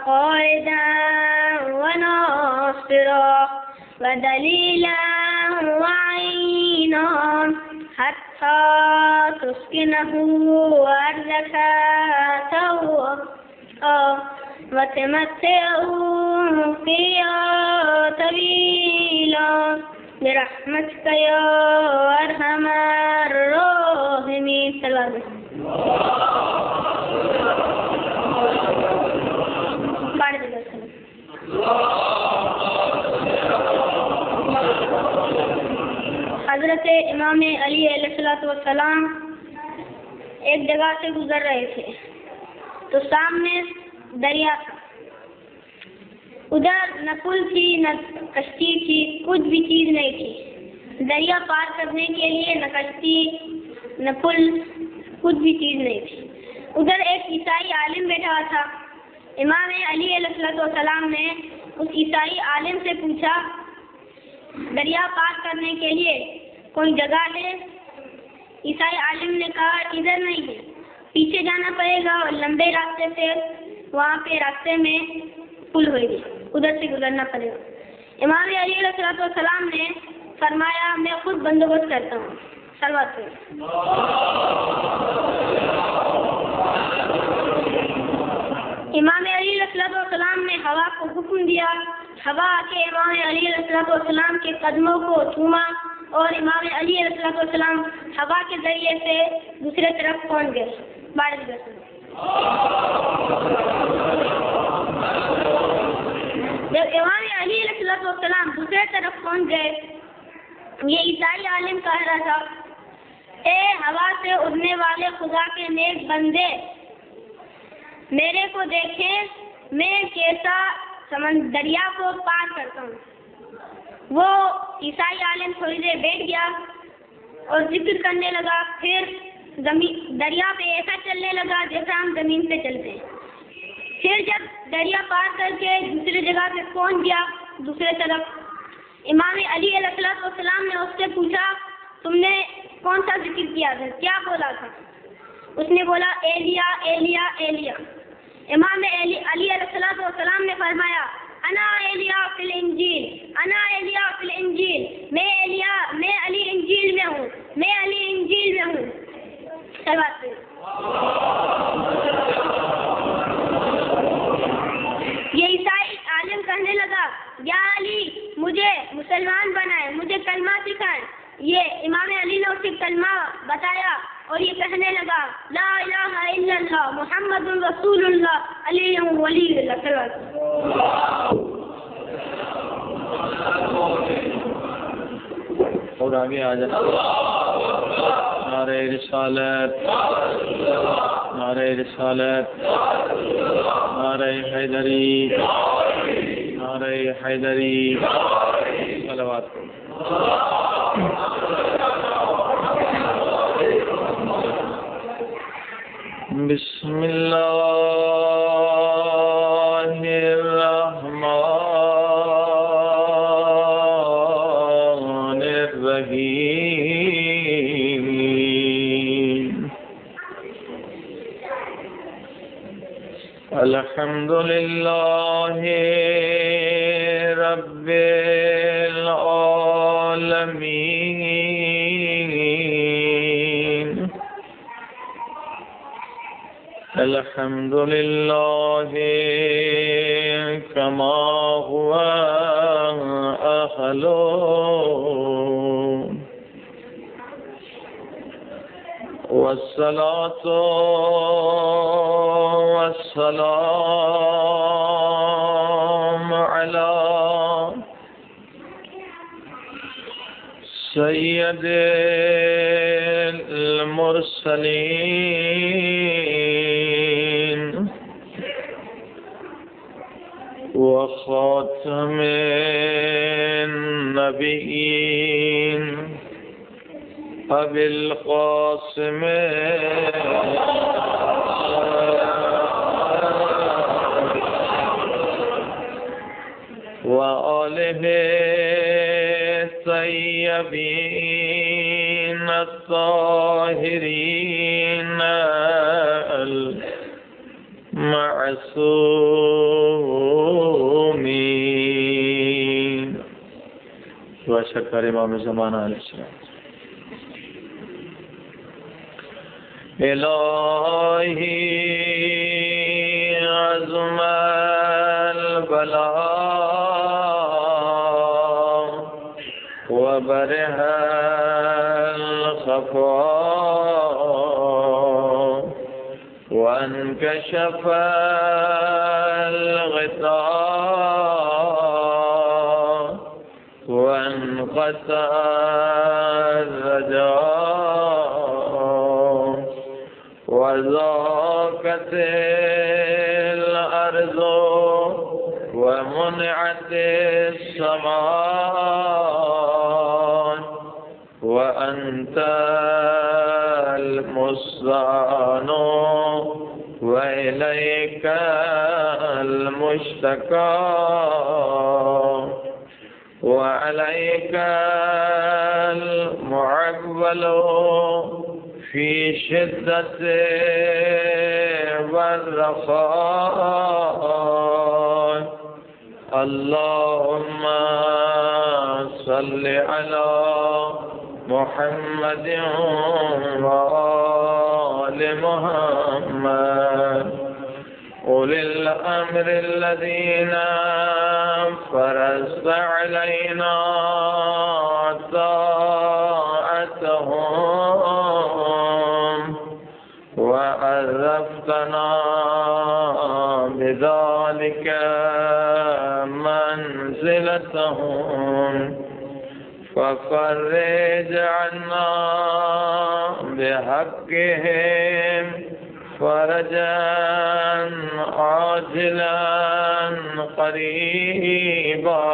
قائدا وناصرا ودليلا وعينا حتى تسكنه أرضك طوعا وتمتعه فيها طويلا برحمتك يا أرحم الراحمين. حضرت امام علی علیہ السلام ایک جگہ سے گزر رہے تھے تو سامنے دریا تھا. ادھر نہ پل تھی نہ کشتی تھی، کچھ بھی چیز نہیں تھی. دریا پار کرنے کے لیے نہ کشتی نہ پل، کچھ بھی چیز نہیں تھی. ادھر ایک عیسائی عالم بیٹھا تھا. امام علی علیہ السلام نے اس عیسائی عالم سے پوچھا دریا پار کرنے کے لیے کوئی جگہ ہے؟ عیسائی عالم نے کہا ادھر نہیں ہے، پیچھے جانا پڑے گا اور لمبے راستے سے، وہاں پہ راستے میں پل ہوئے گی، ادھر سے گزرنا پڑے گا. امام علی علیہ السلام نے فرمایا میں خود بندوبست کرتا ہوں. صلوات پڑھیں. امام علی علیہ السلام نے ہوا کو حکم دیا. ہوا کے امام علی علیہ السلام کے قدموں کو چھوما اور امام علی علیہ السلام ہوا کے ذریعے سے دوسرے طرف پہنچ گئے. جب امام علی علیہ السلام دوسرے طرف پہنچ گئے، یہ عیسائی عالم کہہ رہا تھا اے ہوا سے اڑنے والے خدا کے نیک بندے، میرے کو دیکھیں میں کیسا دریا کو پار کرتا ہوں. وہ عیسائی عالم تھوڑی دیر بیٹھ گیا اور ذکر کرنے لگا. پھر دریا پہ ایسا چلنے لگا جیسا ہم زمین سے چلتے ہیں. پھر جب دریا پار کر کے دوسری جگہ پہ پہنچ گیا دوسرے طرف، امام علی علیہ السلام نے اس سے پوچھا تم نے کون سا ذکر کیا تھا، کیا بولا تھا؟ اس نے بولا ایلیا ایلیا ایلیا. امام علی علیہ السلام نے فرمایا انا ایلیا فی الانجیل، انا ایلیا فی الانجیل، میں علی انجیل میں ہوں، میں علی انجیل میں ہوں. یہ عیسائی عالم کہنے لگا یا علی مجھے مسلمان بنائے، مجھے کلمہ سکھائے. یہ امام علی نے اسے کلمہ بتایا اور یہ کہنے لگا لا الہ الا اللہ محمد رسول اللہ علی ولی اللہ. اور آگے آ جائے. نعرہ رسالت، نعرہ رسالت، نعرہ حیدری، نعرہ حیدری. صلوات. بسم اللہ الرحمن الرحیم. الحمد للہ رب العالمین. الحمد للہ کما هو اہل والصلاة والسلام على سید المرسلین وخاتم النبیین ابی القاسم وآلہ الطیبین الطاہرین المعصومین سرکار امام زمانہ علیہ السلام. الہی عظم البلاء وبرح الخفاء وانكشف الغطاء وانقطع الرجاء وضاقت الأرض ومنعت السماء وأنت المستعان وإليك المشتكى وعليك المعول في شدة والرخاء. اللهم صل على محمد وآل محمد أولي الأمر الذين فرضت علينا طاعتهم وعرفتنا بذلك منزلتهم ففرج عنا بحقهم فرجا عاجلا قريبا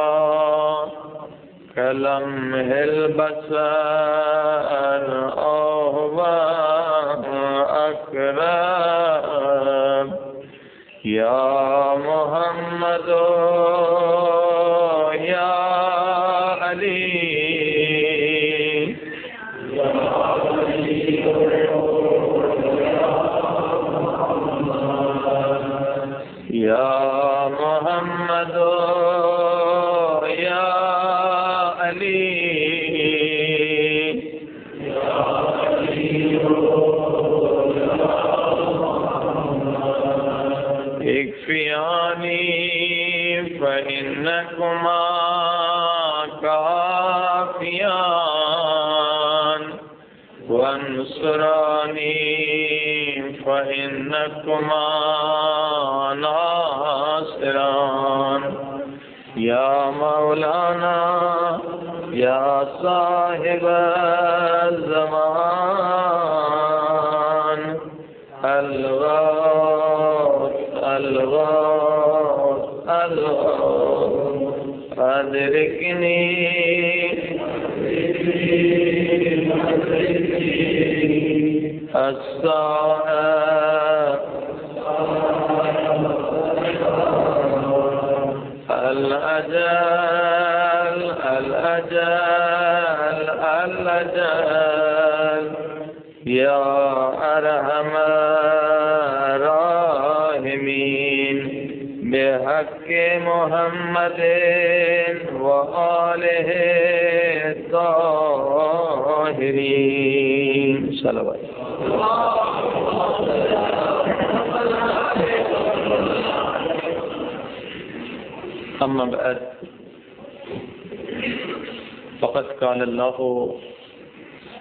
كلمح البصر أو أقرب. يا محمد يا علي يا محمد يا علي اكفياني فإنكما كافيان وانصراني فإنكما ناصران. يا مولانا يا صاحب الزمان الغوث الغوث الغوث أدركني الساعة الأجل الأجل الأجل. يا أرحم الراحمين بحق محمد وآله الطاهرين. صلوات. أما بعد فقد قال الله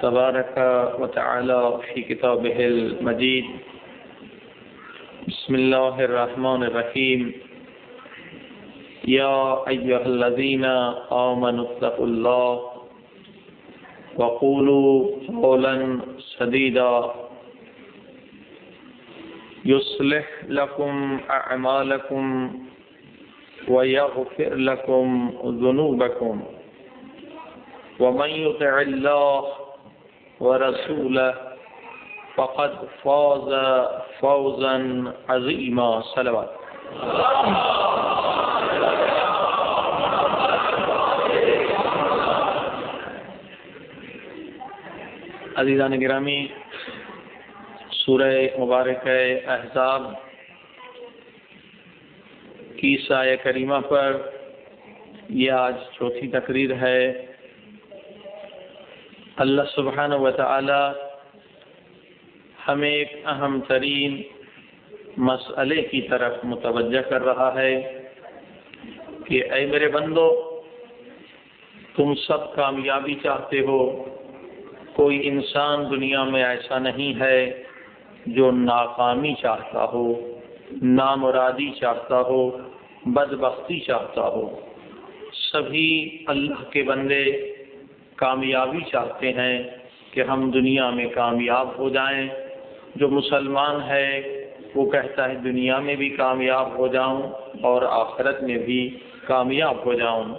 تبارك وتعالى في كتابه المجيد: بسم الله الرحمن الرحيم. يا أيها الذين آمنوا اتقوا الله وقولوا قولا سديدا يصلح لكم أعمالكم ويغفر لكم ذنوبكم ومن يطع الله ورسوله فقد فاز فوزا عظيما. صلوات. عزیزان گرامی، سورہ مبارک احزاب کی آیہ کریمہ پر یہ آج چوتھی تقریر ہے اللہ سبحانہ و تعالی ہمیں ایک اہم ترین مسئلے کی طرف متوجہ کر رہا ہے کہ اے میرے بندو، تم سب کامیابی چاہتے ہو، کوئی انسان دنیا میں ایسا نہیں ہے جو ناکامی چاہتا ہو، نامرادی چاہتا ہو، بدبختی چاہتا ہو۔ سبھی اللہ کے بندے کامیابی چاہتے ہیں کہ ہم دنیا میں کامیاب ہو جائیں۔ جو مسلمان ہے وہ کہتا ہے دنیا میں بھی کامیاب ہو جاؤں اور آخرت میں بھی کامیاب ہو جاؤں۔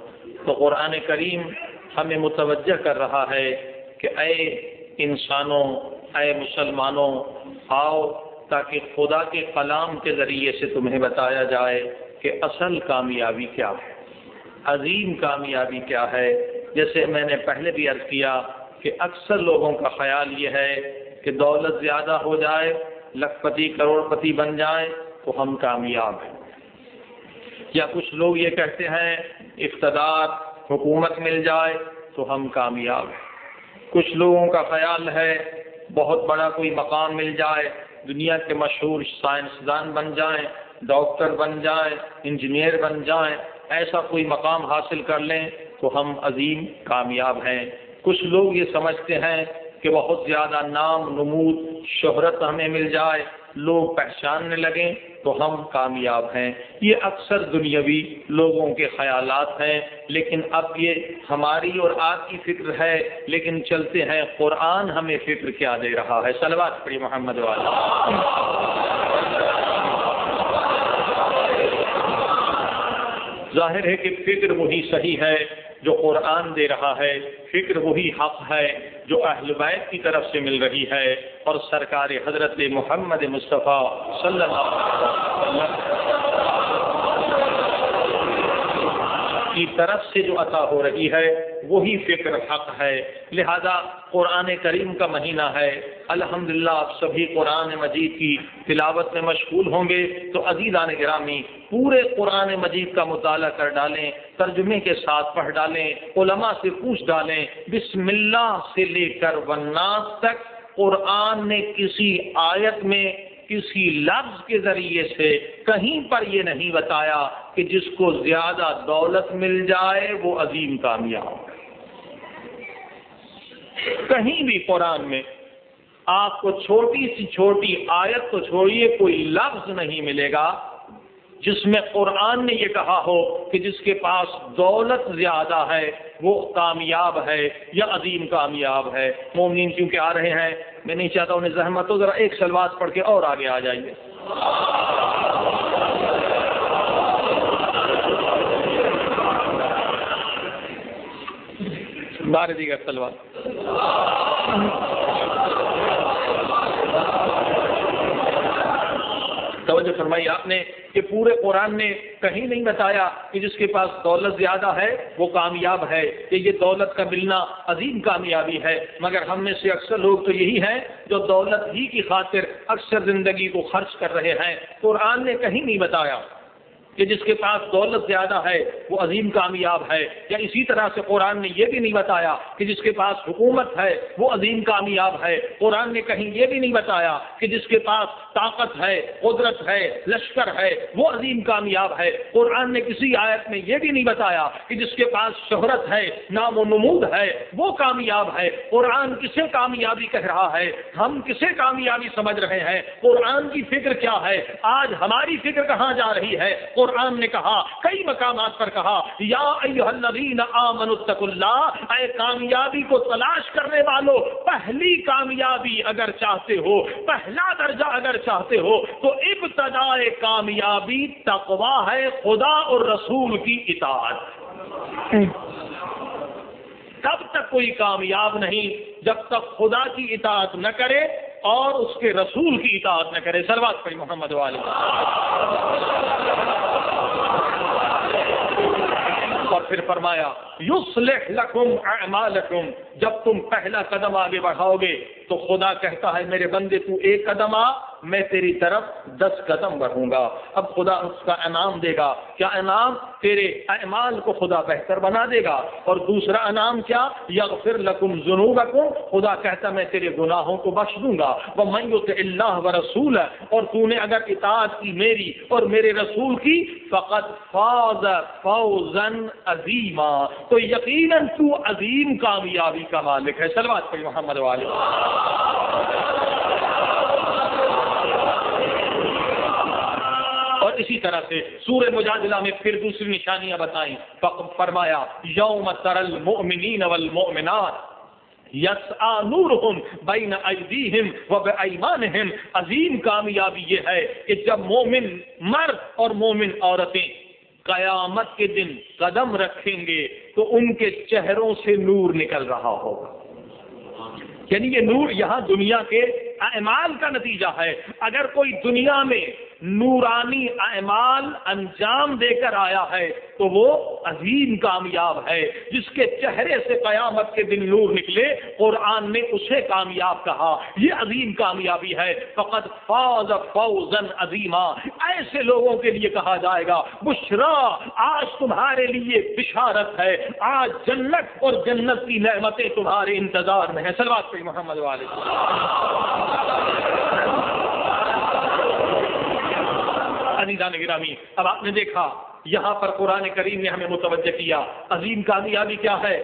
تو قرآن کریم ہمیں متوجہ کر رہا ہے کہ اے انسانوں، اے مسلمانوں، آؤ تاکہ خدا کے کلام کے ذریعے سے تمہیں بتایا جائے کہ اصل کامیابی کیا ہے، عظیم کامیابی کیا ہے۔ جیسے میں نے پہلے بھی عرض کیا کہ اکثر لوگوں کا خیال یہ ہے کہ دولت زیادہ ہو جائے، لاکھ پتی کروڑ پتی بن جائیں تو ہم کامیاب ہیں، یا کچھ لوگ یہ کہتے ہیں اقتدار، حکومت مل جائے تو ہم کامیاب ہیں۔ کچھ لوگوں کا خیال ہے بہت بڑا کوئی مقام مل جائے، دنیا کے مشہور سائنسدان بن جائیں، ڈاکٹر بن جائیں، انجینئر بن جائیں، ایسا کوئی مقام حاصل کر لیں تو ہم عظیم کامیاب ہیں۔ کچھ لوگ یہ سمجھتے ہیں کہ بہت زیادہ نام، نمود، شہرت ہمیں مل جائے، لوگ پہچاننے لگیں تو ہم کامیاب ہیں۔ یہ اکثر دنیاوی لوگوں کے خیالات ہیں، لیکن اب یہ ہماری اور آپ کی فکر ہے، لیکن چلتے ہیں قرآن ہمیں فکر کیا دے رہا ہے۔ صلوات پڑھی محمد والا۔ ظاہر ہے کہ فکر وہی صحیح ہے جو قرآن دے رہا ہے، فکر وہی حق ہے جو اہل بیت کی طرف سے مل رہی ہے، اور سرکار حضرت محمد مصطفیٰ صلی اللہ علیہ وسلم کی طرف سے جو عطا ہو رہی ہے وہی فکر حق ہے۔ لہذا قرآن کریم کا مہینہ ہے، الحمدللہ آپ سبھی قرآن مجید کی تلاوت میں مشغول ہوں گے، تو عزیزان گرامی پورے قرآن مجید کا مطالعہ کر ڈالیں، ترجمے کے ساتھ پڑھ ڈالیں، علماء سے پوچھ ڈالیں۔ بسم اللہ سے لے کر والناس تک قرآن نے کسی آیت میں کسی لفظ کے ذریعے سے کہیں پر یہ نہیں بتایا کہ جس کو زیادہ دولت مل جائے وہ عظیم کامیاب ہے۔ کہیں بھی قرآن میں آپ کو چھوٹی سی چھوٹی آیت تو چھوڑیے، کوئی لفظ نہیں ملے گا جس میں قرآن نے یہ کہا ہو کہ جس کے پاس دولت زیادہ ہے وہ کامیاب ہے یا عظیم کامیاب ہے۔ مومنین کیونکہ آ رہے ہیں، میں نہیں چاہتا انہیں زحمت ہو، ذرا ایک سلوات پڑھ کے اور آگے آ جائیے۔ بارے دیگر سلوات۔ توجہ فرمائی آپ نے کہ پورے قرآن نے کہیں نہیں بتایا کہ جس کے پاس دولت زیادہ ہے وہ کامیاب ہے، کہ یہ دولت کا ملنا عظیم کامیابی ہے، مگر ہم میں سے اکثر لوگ تو یہی ہیں جو دولت ہی کی خاطر اکثر زندگی کو خرچ کر رہے ہیں۔ قرآن نے کہیں نہیں بتایا کہ جس کے پاس دولت زیادہ ہے وہ عظیم کامیاب ہے، یا اسی طرح سے قرآن نے یہ بھی نہیں بتایا کہ جس کے پاس حکومت ہے وہ عظیم کامیاب ہے۔ قرآن نے کہیں یہ بھی نہیں بتایا کہ جس کے پاس طاقت ہے، قدرت ہے، لشکر ہے وہ عظیم کامیاب ہے۔ قرآن نے کسی آیت میں یہ بھی نہیں بتایا کہ جس کے پاس شہرت ہے، نام و نمود ہے وہ کامیاب ہے۔ قرآن کسے کامیابی کہہ رہا ہے، ہم کسے کامیابی سمجھ رہے ہیں، قرآن کی فکر کیا ہے، آج ہماری فکر کہاں جا رہی ہے۔ قرآن نے کہا، کئی مقامات پر کہا، یا ایھا الذین آمنوا اتقوا اللہ، اے کامیابی کو تلاش کرنے والوں، پہلی کامیابی اگر چاہتے ہو، پہلا درجہ اگر چاہتے ہو تو ابتدائے کامیابی تقویٰ ہے، خدا اور رسول کی اطاعت۔ تب تک کوئی کامیاب نہیں جب تک خدا کی اطاعت نہ کرے اور اس کے رسول کی اطاعت نہ کرے۔ صلوات پڑھی محمد والے۔ اور پھر فرمایا یصلح لکم اعمالکم، جب تم پہلا قدم آگے بڑھاؤ گے تو خدا کہتا ہے میرے بندے تو ایک قدم آ، میں تیری طرف 10 قدم بڑھوں گا. اب خدا اس کا انعام دے گا. کیا انعام؟ تیرے اعمال کو خدا بہتر بنا دے گا. اور دوسرا انعام کیا؟ یغفر لکم ذنوبکم، خدا کہتا میں تیرے گناہوں کو بخش دوں گا. ومن یطع اللہ ورسولہ، اور تو نے اگر اطاعت کی میری اور میرے رسول کی، فقد فاز فوزا عظیما، تو یقیناً تو عظیم کامیابی کا مالک ہے. صلوات پڑھ محمد والے. اور اسی طرح سے سورہ مجادلہ میں پھر دوسری نشانیاں بتائیں. فرمایا یوم تری المؤمنین والمؤمنات یسعی نورہم بین ایدیہم وبایمانہم. عظیم کامیابی یہ ہے کہ جب مومن مرد اور مومن عورتیں قیامت کے دن قدم رکھیں گے تو ان کے چہروں سے نور نکل رہا ہوگا. یعنی یہ نور یہاں دنیا کے اعمال کا نتیجہ ہے. اگر کوئی دنیا میں نورانی اعمال انجام دے کر آیا ہے تو وہ عظیم کامیاب ہے. جس کے چہرے سے قیامت کے دن نور نکلے، قرآن نے اسے کامیاب کہا. یہ عظیم کامیابی ہے. فقد فاز فوزا عظیما. ایسے لوگوں کے لیے کہا جائے گا بشرا، آج تمہارے لیے بشارت ہے، آج جنت اور جنت کی نعمتیں تمہارے انتظار میں ہیں. صلوات پہ محمد والے. عزیزان گرامی، اب آپ نے دیکھا یہاں پر قرآن کریم نے ہمیں متوجہ کیا عظیم کامیابی کیا ہے.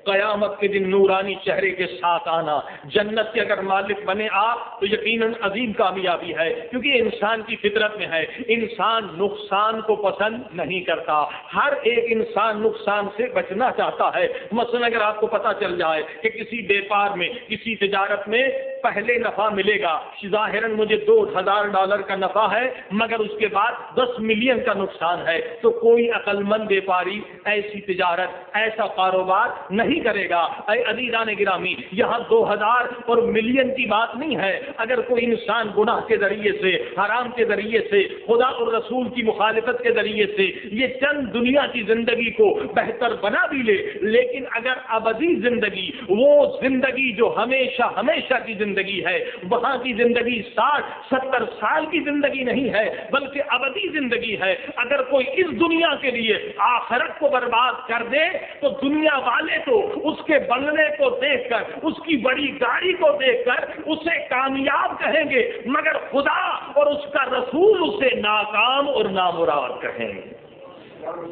قیامت کے دن نورانی چہرے کے ساتھ آنا. جنت کے اگر مالک بنے آپ تو یقیناً عظیم کامیابی ہے، کیونکہ انسان کی فطرت میں ہے انسان نقصان کو پسند نہیں کرتا. ہر ایک انسان نقصان سے بچنا چاہتا ہے. مثلا اگر آپ کو پتا چل جائے کہ کسی بیپار میں، کسی تجارت میں پہلے نفع ملے گا، ظاہراً مجھے $2,000 کا نفع ہے مگر اس کے بعد 10 ملین کا نقصان ہے، تو کوئی عقل مند بیپاری ایسی تجارت، ایسا کاروبار نہیں کرے گا. اے عزیزان گرامی، یہاں 2000 اور ملین کی بات نہیں ہے. اگر کوئی انسان گناہ کے ذریعے سے، حرام کے ذریعے سے، خدا اور رسول کی مخالفت کے ذریعے سے یہ چند دنیا کی زندگی کو بہتر بنا بھی لے، لیکن اگر ابدی زندگی، وہ زندگی جو ہمیشہ ہمیشہ کی زندگی ہے، وہاں کی زندگی 60-70 سال کی زندگی نہیں ہے بلکہ ابدی زندگی ہے. اگر کوئی اس دنیا کے لیے آخرت کو برباد کر دے تو دنیا والے تو اس کے بنگلے کو دیکھ کر، اس کی بڑی گاڑی کو دیکھ کر اسے کامیاب کہیں گے، مگر خدا اور اس کا رسول اسے ناکام اور نامراد کہیں گے.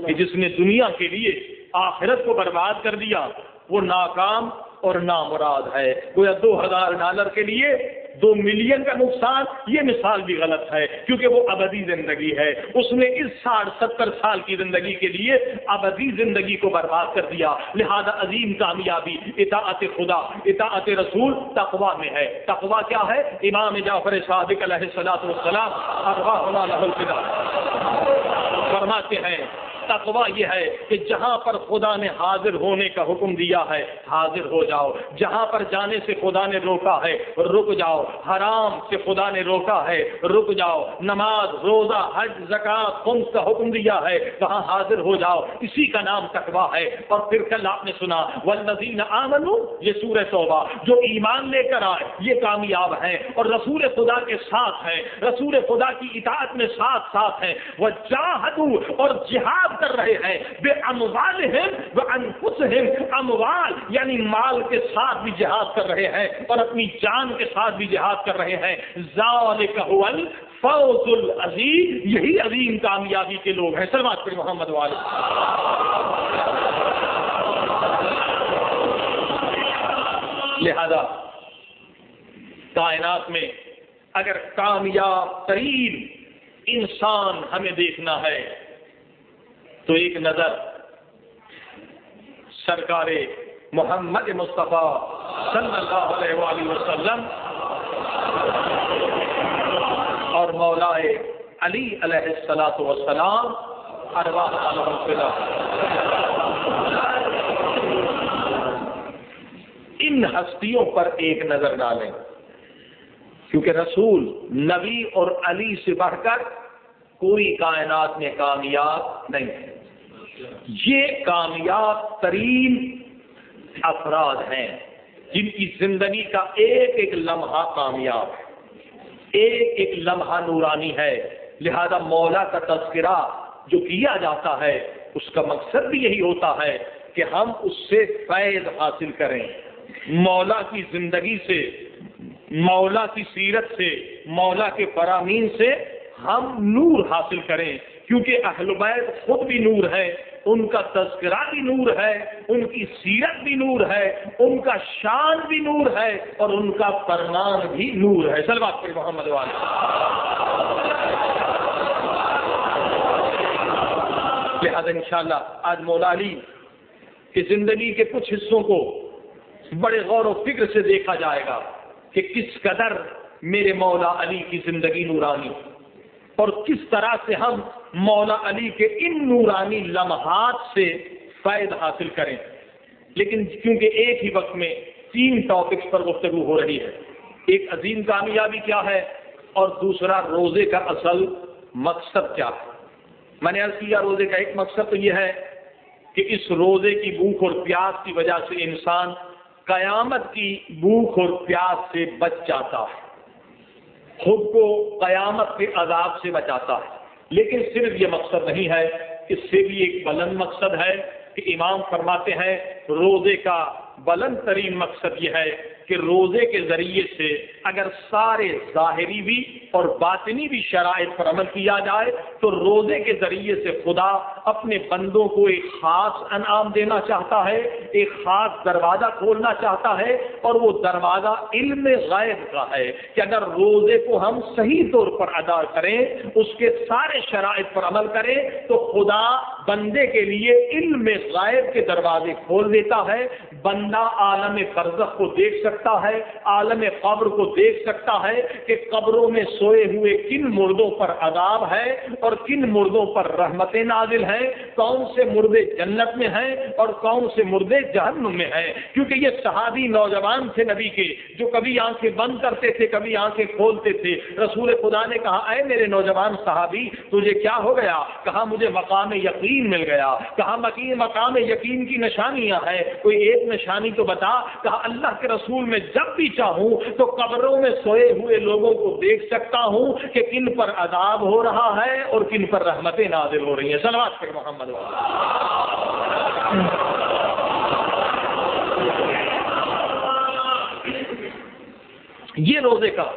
کہ جس نے دنیا کے لیے آخرت کو برباد کر دیا وہ ناکام اور نامراد ہے. گویا $2,000 کے لیے 2 ملین کا نقصان، یہ مثال بھی غلط ہے کیونکہ وہ ابدی زندگی ہے. اس نے اس 60-70 سال کی زندگی کے لیے ابدی زندگی کو برباد کر دیا. لہذا عظیم کامیابی اطاعت خدا، اطاعت رسول تقویٰ میں ہے. تقویٰ کیا ہے؟ امام جعفر صادق علیہ الصلوۃ والسلام ارواحنا لہ الفداء فرماتے ہیں تقویٰ یہ ہے کہ جہاں پر خدا نے حاضر ہونے کا حکم دیا ہے حاضر ہو جاؤ. جہاں پر جانے سے خدا نے روکا ہے رک جاؤ. حرام سے خدا نے روکا ہے رک جاؤ. نماز، روزہ، حج، زکوٰۃ، خمس کا حکم دیا ہے وہاں حاضر ہو جاؤ. اسی کا نام تقویٰ ہے. اور پھر کل آپ نے سنا والذین آمنوا، یہ سورہ توبہ، جو ایمان لے کر آئے یہ کامیاب ہیں اور رسول خدا کے ساتھ ہیں، رسول خدا کی اطاعت میں ساتھ ساتھ ہیں. وجاہدوا، اور جہاد کر رہے ہیں، بے اموالہم وانفسہم، اموال یعنی مال کے ساتھ بھی جہاد کر رہے ہیں اور اپنی جان کے ساتھ بھی جہاد کر رہے ہیں. ذالک ھو الفوز العظیم، یہی عظیم کامیابی کے لوگ ہیں. صلوات پڑھ محمد والے. لہذا کائنات میں اگر کامیاب ترین انسان ہمیں دیکھنا ہے تو ایک نظر سرکار محمد مصطفیٰ صلی اللہ علیہ وآلہ وسلم اور مولائے علی علیہ الصلوۃ والسلام ارواحنا لہ الفداء، ان ہستیوں پر ایک نظر ڈالیں، کیونکہ رسول، نبی اور علی سے بڑھ کر کوئی کائنات میں کامیاب نہیں ہے. یہ کامیاب ترین افراد ہیں جن کی زندگی کا ایک ایک لمحہ کامیاب ہے. ایک ایک لمحہ نورانی ہے، لہذا مولا کا تذکرہ جو کیا جاتا ہے اس کا مقصد بھی یہی ہوتا ہے کہ ہم اس سے فیض حاصل کریں، مولا کی زندگی سے، مولا کی سیرت سے، مولا کے فرامین سے ہم نور حاصل کریں، کیونکہ اہل بیت خود بھی نور ہے، ان کا تذکرہ بھی نور ہے، ان کی سیرت بھی نور ہے، ان کا شان بھی نور ہے، اور ان کا فرمان بھی نور ہے۔ صلوات پر محمد والے۔ لہذا انشاءاللہ آج مولا علی کی زندگی کے کچھ حصوں کو بڑے غور و فکر سے دیکھا جائے گا کہ کس قدر میرے مولا علی کی زندگی نورانی، اور کس طرح سے ہم مولا علی کے ان نورانی لمحات سے فائدہ حاصل کریں۔ لیکن کیونکہ ایک ہی وقت میں 3 ٹاپکس پر گفتگو ہو رہی ہے، ایک عظیم کامیابی کیا ہے، اور دوسرا روزے کا اصل مقصد کیا ہے۔ میں نے عرض کیا روزے کا ایک مقصد تو یہ ہے کہ اس روزے کی بھوک اور پیاس کی وجہ سے انسان قیامت کی بھوک اور پیاس سے بچ جاتا ہے، خود کو قیامت کے عذاب سے بچاتا ہے۔ لیکن صرف یہ مقصد نہیں ہے، اس سے بھی ایک بلند مقصد ہے کہ امام فرماتے ہیں روزے کا بلند ترین مقصد یہ ہے کہ روزے کے ذریعے سے اگر سارے ظاہری بھی اور باطنی بھی شرائط پر عمل کیا جائے تو روزے کے ذریعے سے خدا اپنے بندوں کو ایک خاص انعام دینا چاہتا ہے، ایک خاص دروازہ کھولنا چاہتا ہے، اور وہ دروازہ علم غیب کا ہے کہ اگر روزے کو ہم صحیح طور پر ادا کریں، اس کے سارے شرائط پر عمل کریں، تو خدا بندے کے لیے علم غیب کے دروازے کھول دیتا ہے، بندہ عالم برزخ کو دیکھ سکتا ہے، عالم قبر کو دیکھ سکتا ہے کہ قبروں میں سوئے ہوئے کن مردوں پر عذاب ہے اور کن مردوں پر رحمتیں نازل ہیں، کون سے مردے جنت میں ہیں اور کون سے مردے جہنم میں ہیں۔ کیونکہ یہ صحابی نوجوان تھے نبی کے، جو کبھی آنکھیں بند کرتے تھے کبھی آنکھیں کھولتے تھے۔ رسول خدا نے کہا اے میرے نوجوان صحابی تجھے کیا ہو گیا؟ کہا مجھے مقام یقین مل گیا۔ کہا مقام یقین کی نشانیاں ہیں، کوئی ایک نشانی تو بتا۔ کہا اللہ کے رسول میں جب بھی چاہوں تو قبروں میں سوئے ہوئے لوگوں کو دیکھ سکتا ہوں کہ کن پر عذاب ہو رہا ہے اور کن پر رحمتیں نازل ہو رہی ہیں۔ صلوات پر محمد یہ روزے کا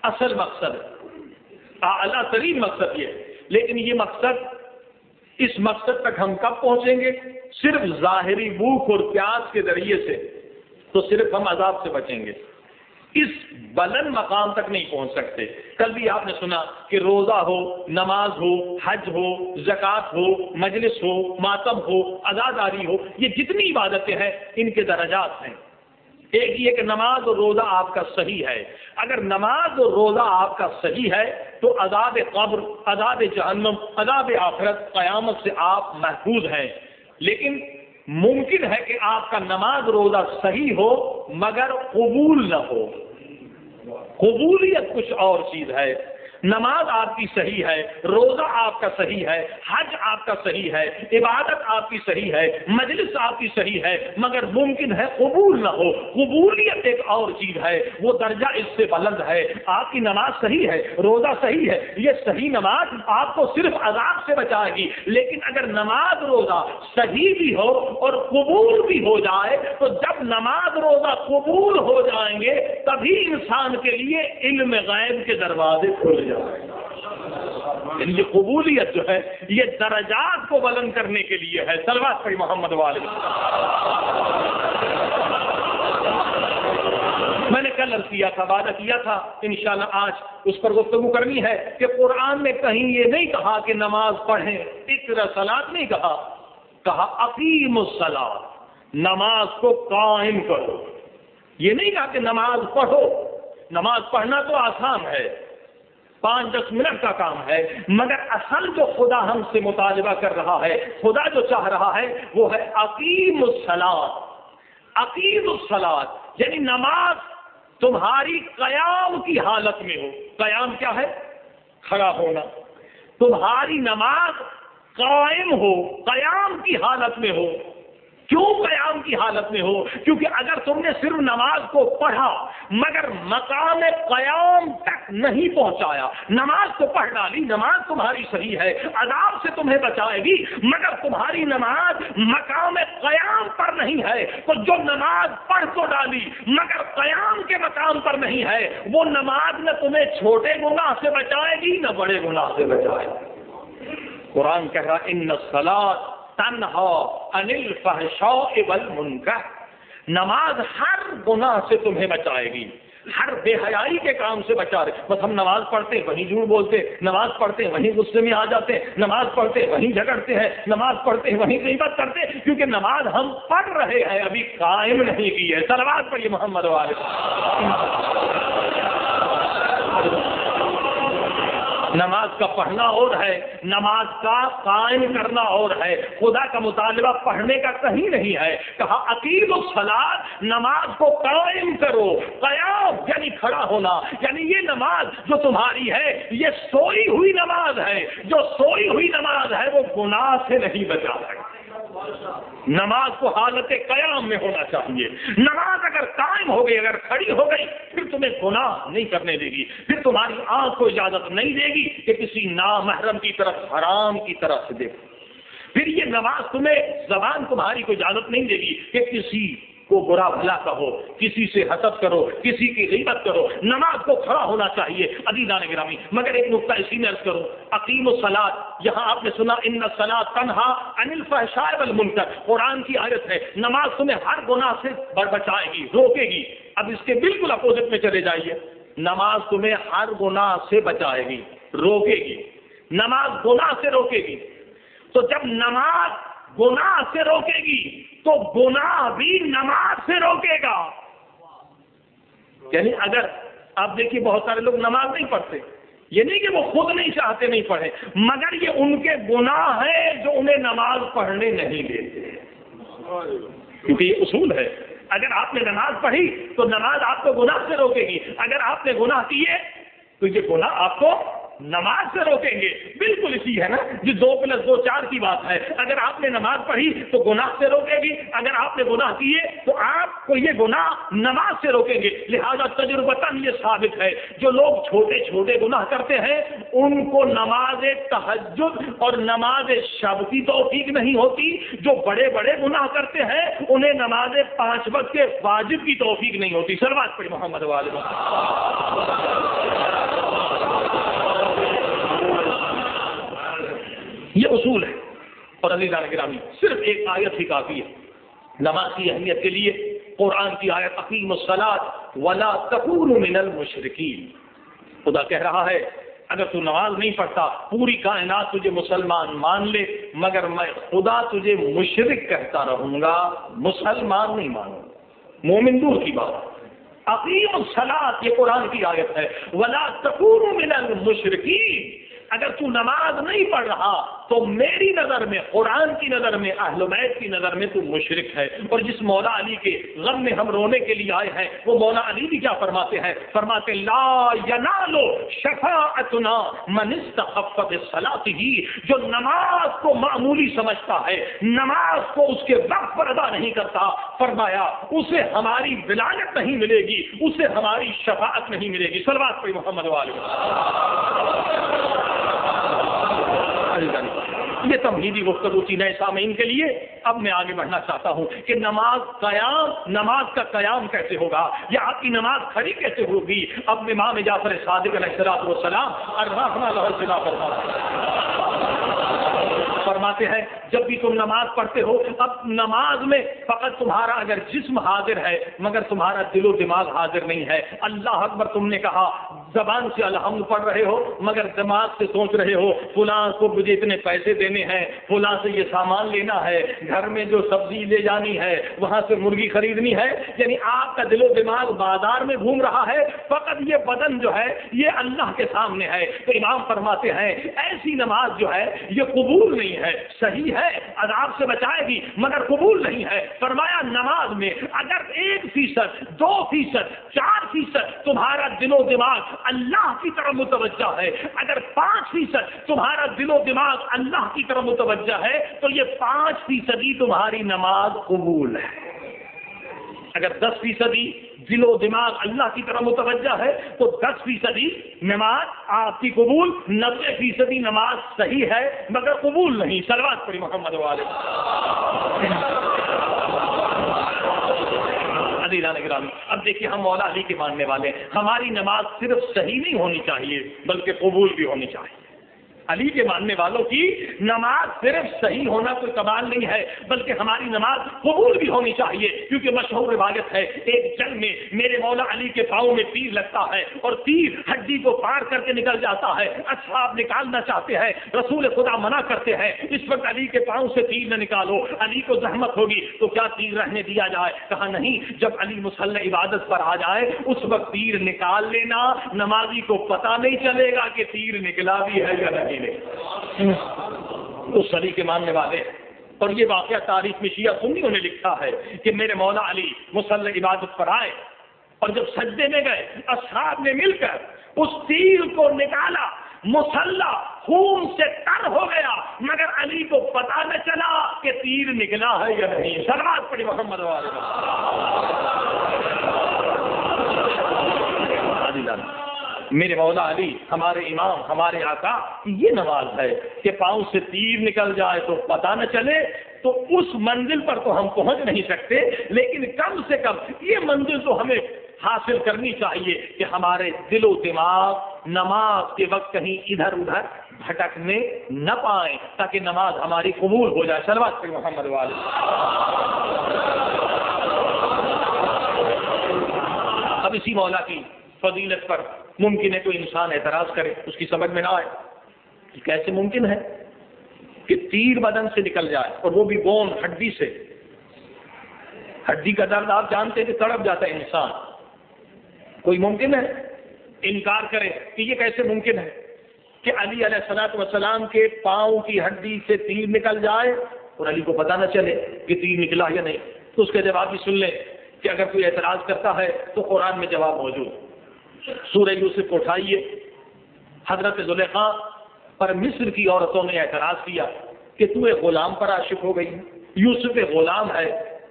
اصل مقصد ہے، اعلیٰ ترین مقصد یہ ہے۔ لیکن یہ مقصد، اس مقصد تک ہم کب پہنچیں گے؟ صرف ظاہری بھوک اور پیاس کے ذریعے سے تو صرف ہم عذاب سے بچیں گے، اس بلند مقام تک نہیں پہنچ سکتے۔ کل بھی آپ نے سنا کہ روزہ ہو، نماز ہو، حج ہو، زکوٰۃ ہو، مجلس ہو، ماتم ہو، عزاداری ہو، یہ جتنی عبادتیں ہیں ان کے درجات ہیں۔ ایک یہ کہ نماز اور روزہ آپ کا صحیح ہے، اگر نماز اور روزہ آپ کا صحیح ہے تو عذاب قبر، عذاب جہنم، عذاب آخرت، قیامت سے آپ محفوظ ہیں۔ لیکن ممکن ہے کہ آپ کا نماز روزہ صحیح ہو مگر قبول نہ ہو۔ قبولیت کچھ اور چیز ہے۔ نماز آپ کی صحیح ہے، روزہ آپ کا صحیح ہے، حج آپ کا صحیح ہے، عبادت آپ کی صحیح ہے، مجلس آپ کی صحیح ہے، مگر ممکن ہے قبول نہ ہو۔ قبولیت ایک اور چیز ہے، وہ درجہ اس سے بلند ہے۔ آپ کی نماز صحیح ہے، روزہ صحیح ہے، یہ صحیح نماز آپ کو صرف عذاب سے بچائے گی، لیکن اگر نماز روزہ صحیح بھی ہو اور قبول بھی ہو جائے تو جب نماز روزہ قبول ہو جائیں گے تبھی انسان کے لیے علم غیب کے دروازے کھل جائیں۔ یعنی یہ قبولیت جو ہے یہ درجات کو بلند کرنے کے لیے ہے۔ صلوات پر محمد والے۔ میں نے کل عرض کیا تھا، وعدہ کیا تھا انشاءاللہ آج اس پر گفتگو کرنی ہے کہ قرآن میں کہیں یہ نہیں کہا کہ نماز پڑھیں، اقرأ صلاۃ نہیں کہا، کہا اقیم الصلاۃ، نماز کو قائم کرو۔ یہ نہیں کہا کہ نماز پڑھو، نماز پڑھنا تو آسان ہے، 5-10 منٹ کا کام ہے، مگر اصل جو خدا ہم سے مطالبہ کر رہا ہے، خدا جو چاہ رہا ہے وہ ہے اقیم الصلاۃ۔ اقیم الصلاۃ یعنی نماز تمہاری قیام کی حالت میں ہو۔ قیام کیا ہے؟ کھڑا ہونا۔ تمہاری نماز قائم ہو، قیام کی حالت میں ہو۔ کیوں قیام کی حالت میں ہو؟ کیونکہ اگر تم نے صرف نماز کو پڑھا مگر مقام قیام تک نہیں پہنچایا، نماز تو پڑھ ڈالی، نماز تمہاری صحیح ہے، عذاب سے تمہیں بچائے گی، مگر تمہاری نماز مقام قیام پر نہیں ہے، تو جو نماز پڑھ تو ڈالی مگر قیام کے مقام پر نہیں ہے، وہ نماز نہ تمہیں چھوٹے گناہ سے بچائے گی نہ بڑے گناہ سے بچائے گی۔ قرآن کہہ رہا ان الصلاۃ تنہا عن الفحشاء والمنکر، نماز ہر گناہ سے تمہیں بچائے گی، ہر بے حیائی کے کام سے بچا رہے۔ بس ہم نماز پڑھتے ہیں وہیں جھوٹ بولتے، نماز پڑھتے ہیں وہیں غصے میں آ جاتے ہیں، نماز پڑھتے ہیں وہیں جھگڑتے ہیں، نماز پڑھتے ہیں وہیں غیبت کرتے ہیں، کیونکہ نماز ہم پڑھ رہے ہیں ابھی قائم نہیں کی ہے۔ صلوات پڑھیے محمد والے۔ نماز کا پڑھنا اور ہے، نماز کا قائم کرنا اور ہے۔ خدا کا مطالبہ پڑھنے کا کہیں نہیں ہے، کہا اقیموا الصلاۃ، نماز کو قائم کرو۔ قیام یعنی کھڑا ہونا، یعنی یہ نماز جو تمہاری ہے یہ سوئی ہوئی نماز ہے، جو سوئی ہوئی نماز ہے وہ گناہ سے نہیں بچا سکتی۔ نماز کو حالت قیام میں ہونا چاہیے۔ نماز اگر قائم ہو گئی، اگر کھڑی ہو گئی، پھر تمہیں گناہ نہیں کرنے دے گی، پھر تمہاری آنکھ کو اجازت نہیں دے گی کہ کسی نامحرم کی طرف، حرام کی طرف سے دیکھو، پھر یہ نماز تمہیں، زبان تمہاری کو اجازت نہیں دے گی کہ کسی کو برا بھلا کہو، کسی سے حسد کرو، کسی کی غیبت کرو۔ نماز کو کھڑا ہونا چاہیے۔ عزیزان گرامی، مگر ایک نقطہ اسی میں عرض کروں، اقیموا الصلاۃ، یہاں آپ نے سنا ان الصلاۃ تنہا عن الفحشاء والمنکر، قرآن کی آیت ہے، نماز تمہیں ہر گناہ سے بچائے گی، روکے گی۔ اب اس کے بالکل اپوزٹ میں چلے جائیے، نماز تمہیں ہر گناہ سے بچائے گی، روکے گی، نماز گناہ سے روکے گی۔ تو جب نماز گناہ سے روکے گی تو گناہ بھی نماز سے روکے گا۔ یعنی اگر آپ دیکھیے بہت سارے لوگ نماز نہیں پڑھتے، یہ نہیں کہ وہ خود نہیں چاہتے نہیں پڑھیں، مگر یہ ان کے گناہ ہیں جو انہیں نماز پڑھنے نہیں دیتے، کیونکہ یہ اصول ہے۔ اگر آپ نے نماز پڑھی تو نماز آپ کو گناہ سے روکے گی، اگر آپ نے گناہ کیے تو یہ گناہ آپ کو نماز سے روکیں گے۔ بالکل اسی ہے نا جو 2+2 4 کی بات ہے، اگر آپ نے نماز پڑھی تو گناہ سے روکے گی، اگر آپ نے گناہ کیے تو آپ کو یہ گناہ نماز سے روکیں گے۔ لہذا تجربتاً یہ ثابت ہے جو لوگ چھوٹے چھوٹے گناہ کرتے ہیں ان کو نماز تہجد اور نماز شب کی توفیق نہیں ہوتی، جو بڑے بڑے گناہ کرتے ہیں انہیں نماز 5 وقت کے واجب کی توفیق نہیں ہوتی۔ صلوات پڑھی محمد والے۔ یہ اصول ہے۔ اور عزیزان گرامی، صرف ایک آیت ہی کافی ہے نماز کی اہمیت کے لیے۔ قرآن کی آیت اقیموا الصلاۃ ولا تکونوا من المشرکین، خدا کہہ رہا ہے اگر تو نماز نہیں پڑھتا پوری کائنات تجھے مسلمان مان لے مگر میں خدا تجھے مشرک کہتا رہوں گا، مسلمان نہیں مانوں گا، مومن دور کی بات۔ اقیموا الصلاۃ یہ قرآن کی آیت ہے، ولا تکونوا من المشرکین، اگر تو نماز نہیں پڑھ رہا تو میری نظر میں، قرآن کی نظر میں، اہل بیت کی نظر میں تو مشرک ہے۔ اور جس مولا علی کے غم میں ہم رونے کے لیے آئے ہیں وہ مولا علی بھی کیا فرماتے ہیں؟ فرماتے لا ینال شفاعتنا من استخف بالصلاۃ، جو نماز کو معمولی سمجھتا ہے، نماز کو اس کے وقت پر ادا نہیں کرتا، فرمایا اسے ہماری ولایت نہیں ملے گی، اسے ہماری شفاعت نہیں ملے گی۔ صلوات پڑھی محمد والے۔ یہ تمہیدی گفتگو تھی نئے سامعین کے لیے۔ اب میں آگے بڑھنا چاہتا ہوں کہ نماز کا قیام کیسے ہوگا، یا آپ کی نماز کھڑی کیسے ہوگی۔ اب امام جعفر صادق علیہ السلام فرماتے ہیں جب بھی تم نماز پڑھتے ہو، اب نماز میں فقط تمہارا اگر جسم حاضر ہے مگر تمہارا دل و دماغ حاضر نہیں ہے، اللہ اکبر تم نے کہا، زبان سے الحمد پڑھ رہے ہو مگر دماغ سے سوچ رہے ہو فلاں کو مجھے اتنے پیسے دینے ہیں، فلاں سے یہ سامان لینا ہے، گھر میں جو سبزی لے جانی ہے، وہاں سے مرغی خریدنی ہے، یعنی آپ کا دل و دماغ بازار میں گھوم رہا ہے، فقط یہ بدن جو ہے یہ اللہ کے سامنے ہے۔ تو امام فرماتے ہیں ایسی نماز جو ہے یہ قبول نہیں ہے، صحیح ہے، عذاب سے بچائے گی مگر قبول نہیں ہے۔ فرمایا نماز میں اگر 1%، 2%، 4% تمہارا دل و دماغ اللہ کی طرف متوجہ ہے، اگر 5% تمہارا دل و دماغ اللہ کی طرف متوجہ ہے تو یہ 5% تمہاری نماز قبول ہے۔ اگر 10% دل و دماغ اللہ کی طرف متوجہ ہے تو 10% نماز آپ کی قبول، 90% نماز صحیح ہے مگر قبول نہیں۔ صلوات پڑھی محمد والے۔ اب دیکھیے ہم مولا علی کے ماننے والے ہیں، ہماری نماز صرف صحیح نہیں ہونی چاہیے بلکہ قبول بھی ہونی چاہیے۔ علی کے ماننے والوں کی نماز صرف صحیح ہونا کوئی کمال نہیں ہے بلکہ ہماری نماز قبول بھی ہونی چاہیے، کیونکہ مشہور روایت ہے ایک جنگ میں میرے مولا علی کے پاؤں میں تیر لگتا ہے اور تیر ہڈی کو پار کر کے نکل جاتا ہے، اصحاب نکالنا چاہتے ہیں، رسول خدا منع کرتے ہیں اس وقت علی کے پاؤں سے تیر نہ نکالو، علی کو زحمت ہوگی تو کیا تیر رہنے دیا جائے؟ کہا نہیں، جب علی مصلی عبادت پر آ جائے اس وقت تیر نکال لینا، نمازی کو پتہ نہیں چلے گا کہ تیر نکلا بھی ہے یا نہیں۔ اس علی کے ماننے والے، اور یہ واقعہ تاریخ میں شیعہ سنیوں نے لکھا ہے کہ میرے مولا علی مصلی عبادت پر آئے اور جب سجدے میں گئے اصحاب نے مل کر اس تیر کو نکالا، مصلی خون سے تر ہو گیا مگر علی کو پتہ نہ چلا کہ تیر نکلا ہے یا نہیں۔ صلوات پڑھی محمد والے۔ میرے مولا علی ہمارے امام، ہمارے آقا کی یہ نماز ہے کہ پاؤں سے تیر نکل جائے تو پتہ نہ چلے، تو اس منزل پر تو ہم پہنچ نہیں سکتے لیکن کم سے کم یہ منزل تو ہمیں حاصل کرنی چاہیے کہ ہمارے دل و دماغ نماز کے وقت کہیں ادھر ادھر بھٹکنے نہ پائیں تاکہ نماز ہماری قبول ہو جائے۔ صلوات پڑھی محمد والے۔ اب اسی مولا کی فضیلت پر ممکن ہے کوئی انسان اعتراض کرے، اس کی سمجھ میں نہ آئے کہ کیسے ممکن ہے کہ تیر بدن سے نکل جائے اور وہ بھی بون، ہڈی سے۔ ہڈی کا درد آپ جانتے ہیں کہ تڑپ جاتا ہے انسان، کوئی ممکن ہے انکار کرے کہ یہ کیسے ممکن ہے کہ علی علیہ الصلوۃ والسلام کے پاؤں کی ہڈی سے تیر نکل جائے اور علی کو پتہ نہ چلے کہ تیر نکلا یا نہیں؟ تو اس کے جواب بھی سن لیں کہ اگر کوئی اعتراض کرتا ہے تو قرآن میں جواب موجود۔ سورہ یوسف کو اٹھائیے، حضرت زلیخا پر مصر کی عورتوں نے اعتراض کیا کہ تو ایک غلام پر عاشق ہو گئی، یوسف ایک غلام ہے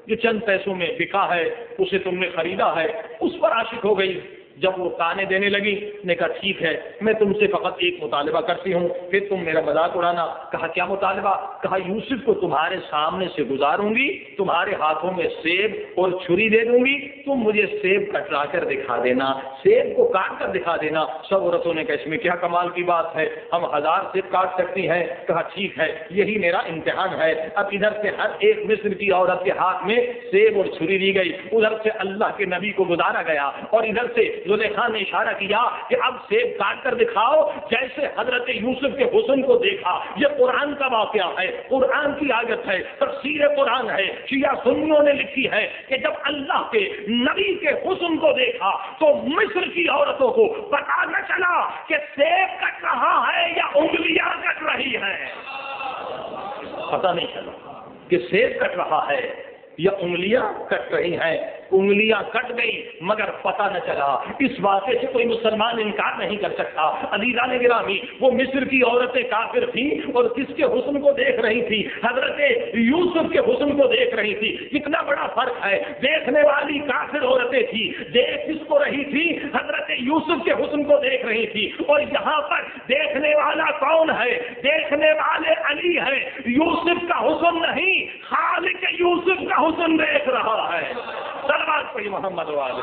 جو چند پیسوں میں بکا ہے، اسے تم نے خریدا ہے، اس پر عاشق ہو گئی۔ جب وہ تانے دینے لگی نے کہا ٹھیک ہے میں تم سے فقط ایک مطالبہ کرتی ہوں، پھر تم میرا مذاق اڑانا۔ کہا کیا مطالبہ؟ کہا یوسف کو تمہارے سامنے سے گزاروں گی، تمہارے ہاتھوں میں سیب اور چھری دے دوں گی، تم مجھے سیب کٹلا کر دکھا دینا، سیب کو کاٹ کر دکھا دینا۔ سب عورتوں نے کہا اس میں کیا کمال کی بات ہے، ہم 1000 سیب کاٹ سکتی ہیں۔ کہا ٹھیک ہے یہی میرا امتحان ہے۔ اب ادھر سے ہر ایک مصر کی عورت کے ہاتھ میں سیب اور چھری دی گئی، ادھر سے اللہ کے نبی کو گزارا گیا اور ادھر سے زلیخا نے اشارہ کیا کہ اب سیب کاٹ کر دکھاؤ۔ جیسے حضرت یوسف کے حسن کو دیکھا، یہ قرآن کا واقعہ ہے، قرآن کی آیت ہے، تفسیر قرآن ہے، شیعہ سنیوں نے لکھی ہے کہ جب اللہ کے نبی کے حسن کو دیکھا تو مصر کی عورتوں کو پتا نہ چلا کہ سیب کٹ رہا ہے یا انگلیاں کٹ رہی ہیں، پتا نہیں چلا کہ سیب کٹ رہا ہے یا انگلیاں کٹ رہی ہیں۔ انگلیاں کٹ گئی مگر پتہ نہ چلا۔ اس واقعے سے کوئی مسلمان انکار نہیں کر سکتا۔ عزیزان گرامی، وہ مصر کی عورتیں کافر تھیں اور کس کے حسن کو دیکھ رہی تھی؟ حضرت یوسف کے حسن کو دیکھ رہی تھی۔ کتنا بڑا فرق ہے، دیکھنے والی کافر عورتیں تھی، دیکھ کس کو رہی تھی؟ حضرت یوسف کے حسن کو دیکھ رہی تھی، اور یہاں پر دیکھنے والا کون ہے؟ دیکھنے والے علی ہے، یوسف کا حسن نہیں، خالق یوسف کا حسن دیکھ رہا ہے۔ صلوات پڑھی محمد والے۔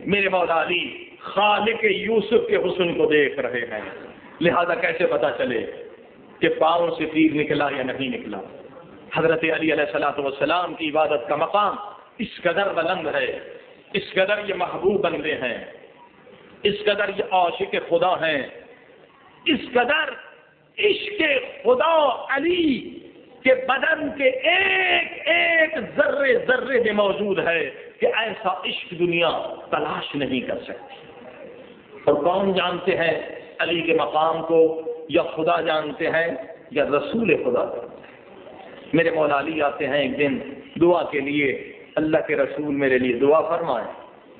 میرے مولا علی خالق یوسف کے حسن کو دیکھ رہے ہیں، لہذا کیسے پتا چلے کہ پاؤں سے تیر نکلا یا نہیں نکلا؟ حضرت علی علیہ الصلوۃ والسلام کی عبادت کا مقام اس قدر بلند ہے، اس قدر یہ محبوب بندے ہیں، اس قدر یہ عاشق خدا ہیں، اس قدر عشق خدا علی کہ بدن کے ایک ایک ذرے ذرے میں موجود ہے کہ ایسا عشق دنیا تلاش نہیں کر سکتی۔ اور کون جانتے ہیں علی کے مقام کو؟ یا خدا جانتے ہیں یا رسول خدا جانتے ہیں؟ میرے مولا علی آتے ہیں ایک دن دعا کے لیے، اللہ کے رسول میرے لیے دعا فرمائیں۔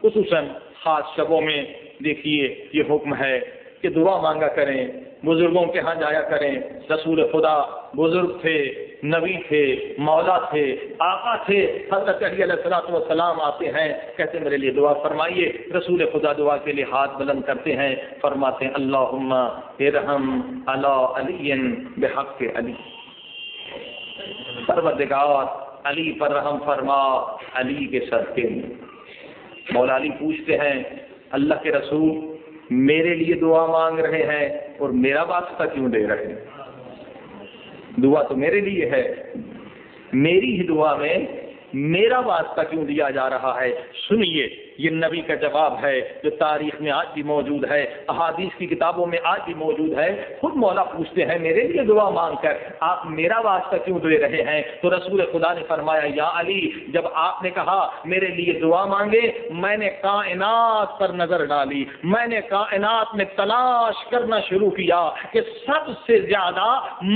خصوصاً خاص شبوں میں دیکھیے یہ حکم ہے کہ دعا مانگا کریں، بزرگوں کے ہاں جایا کریں۔ رسول خدا بزرگ تھے، نبی تھے، مولا تھے، آقا تھے، حضرت علی علیہ السلام آتے ہیں، کہتے میرے لیے دعا فرمائیے۔ رسول خدا دعا کے لیے ہاتھ بلند کرتے ہیں، فرماتے ہیں اللہم ارحم علی علی بحق علی، پروردگار علی پر رحم فرما علی کے صدقے میں۔ مولا علی پوچھتے ہیں اللہ کے رسول میرے لیے دعا مانگ رہے ہیں اور میرا واسطہ کیوں دے رہے ہیں؟ دعا تو میرے لیے ہے، میری ہی دعا میں میرا واسطہ کیوں دیا جا رہا ہے؟ سنیے، یہ نبی کا جواب ہے جو تاریخ میں آج بھی موجود ہے، احادیث کی کتابوں میں آج بھی موجود ہے۔ خود مولا پوچھتے ہیں میرے لیے دعا مانگ کر آپ میرا واسطہ کیوں دے رہے ہیں؟ تو رسول خدا نے فرمایا یا علی، جب آپ نے کہا میرے لیے دعا مانگے، میں نے کائنات پر نظر ڈالی، میں نے کائنات میں تلاش کرنا شروع کیا کہ سب سے زیادہ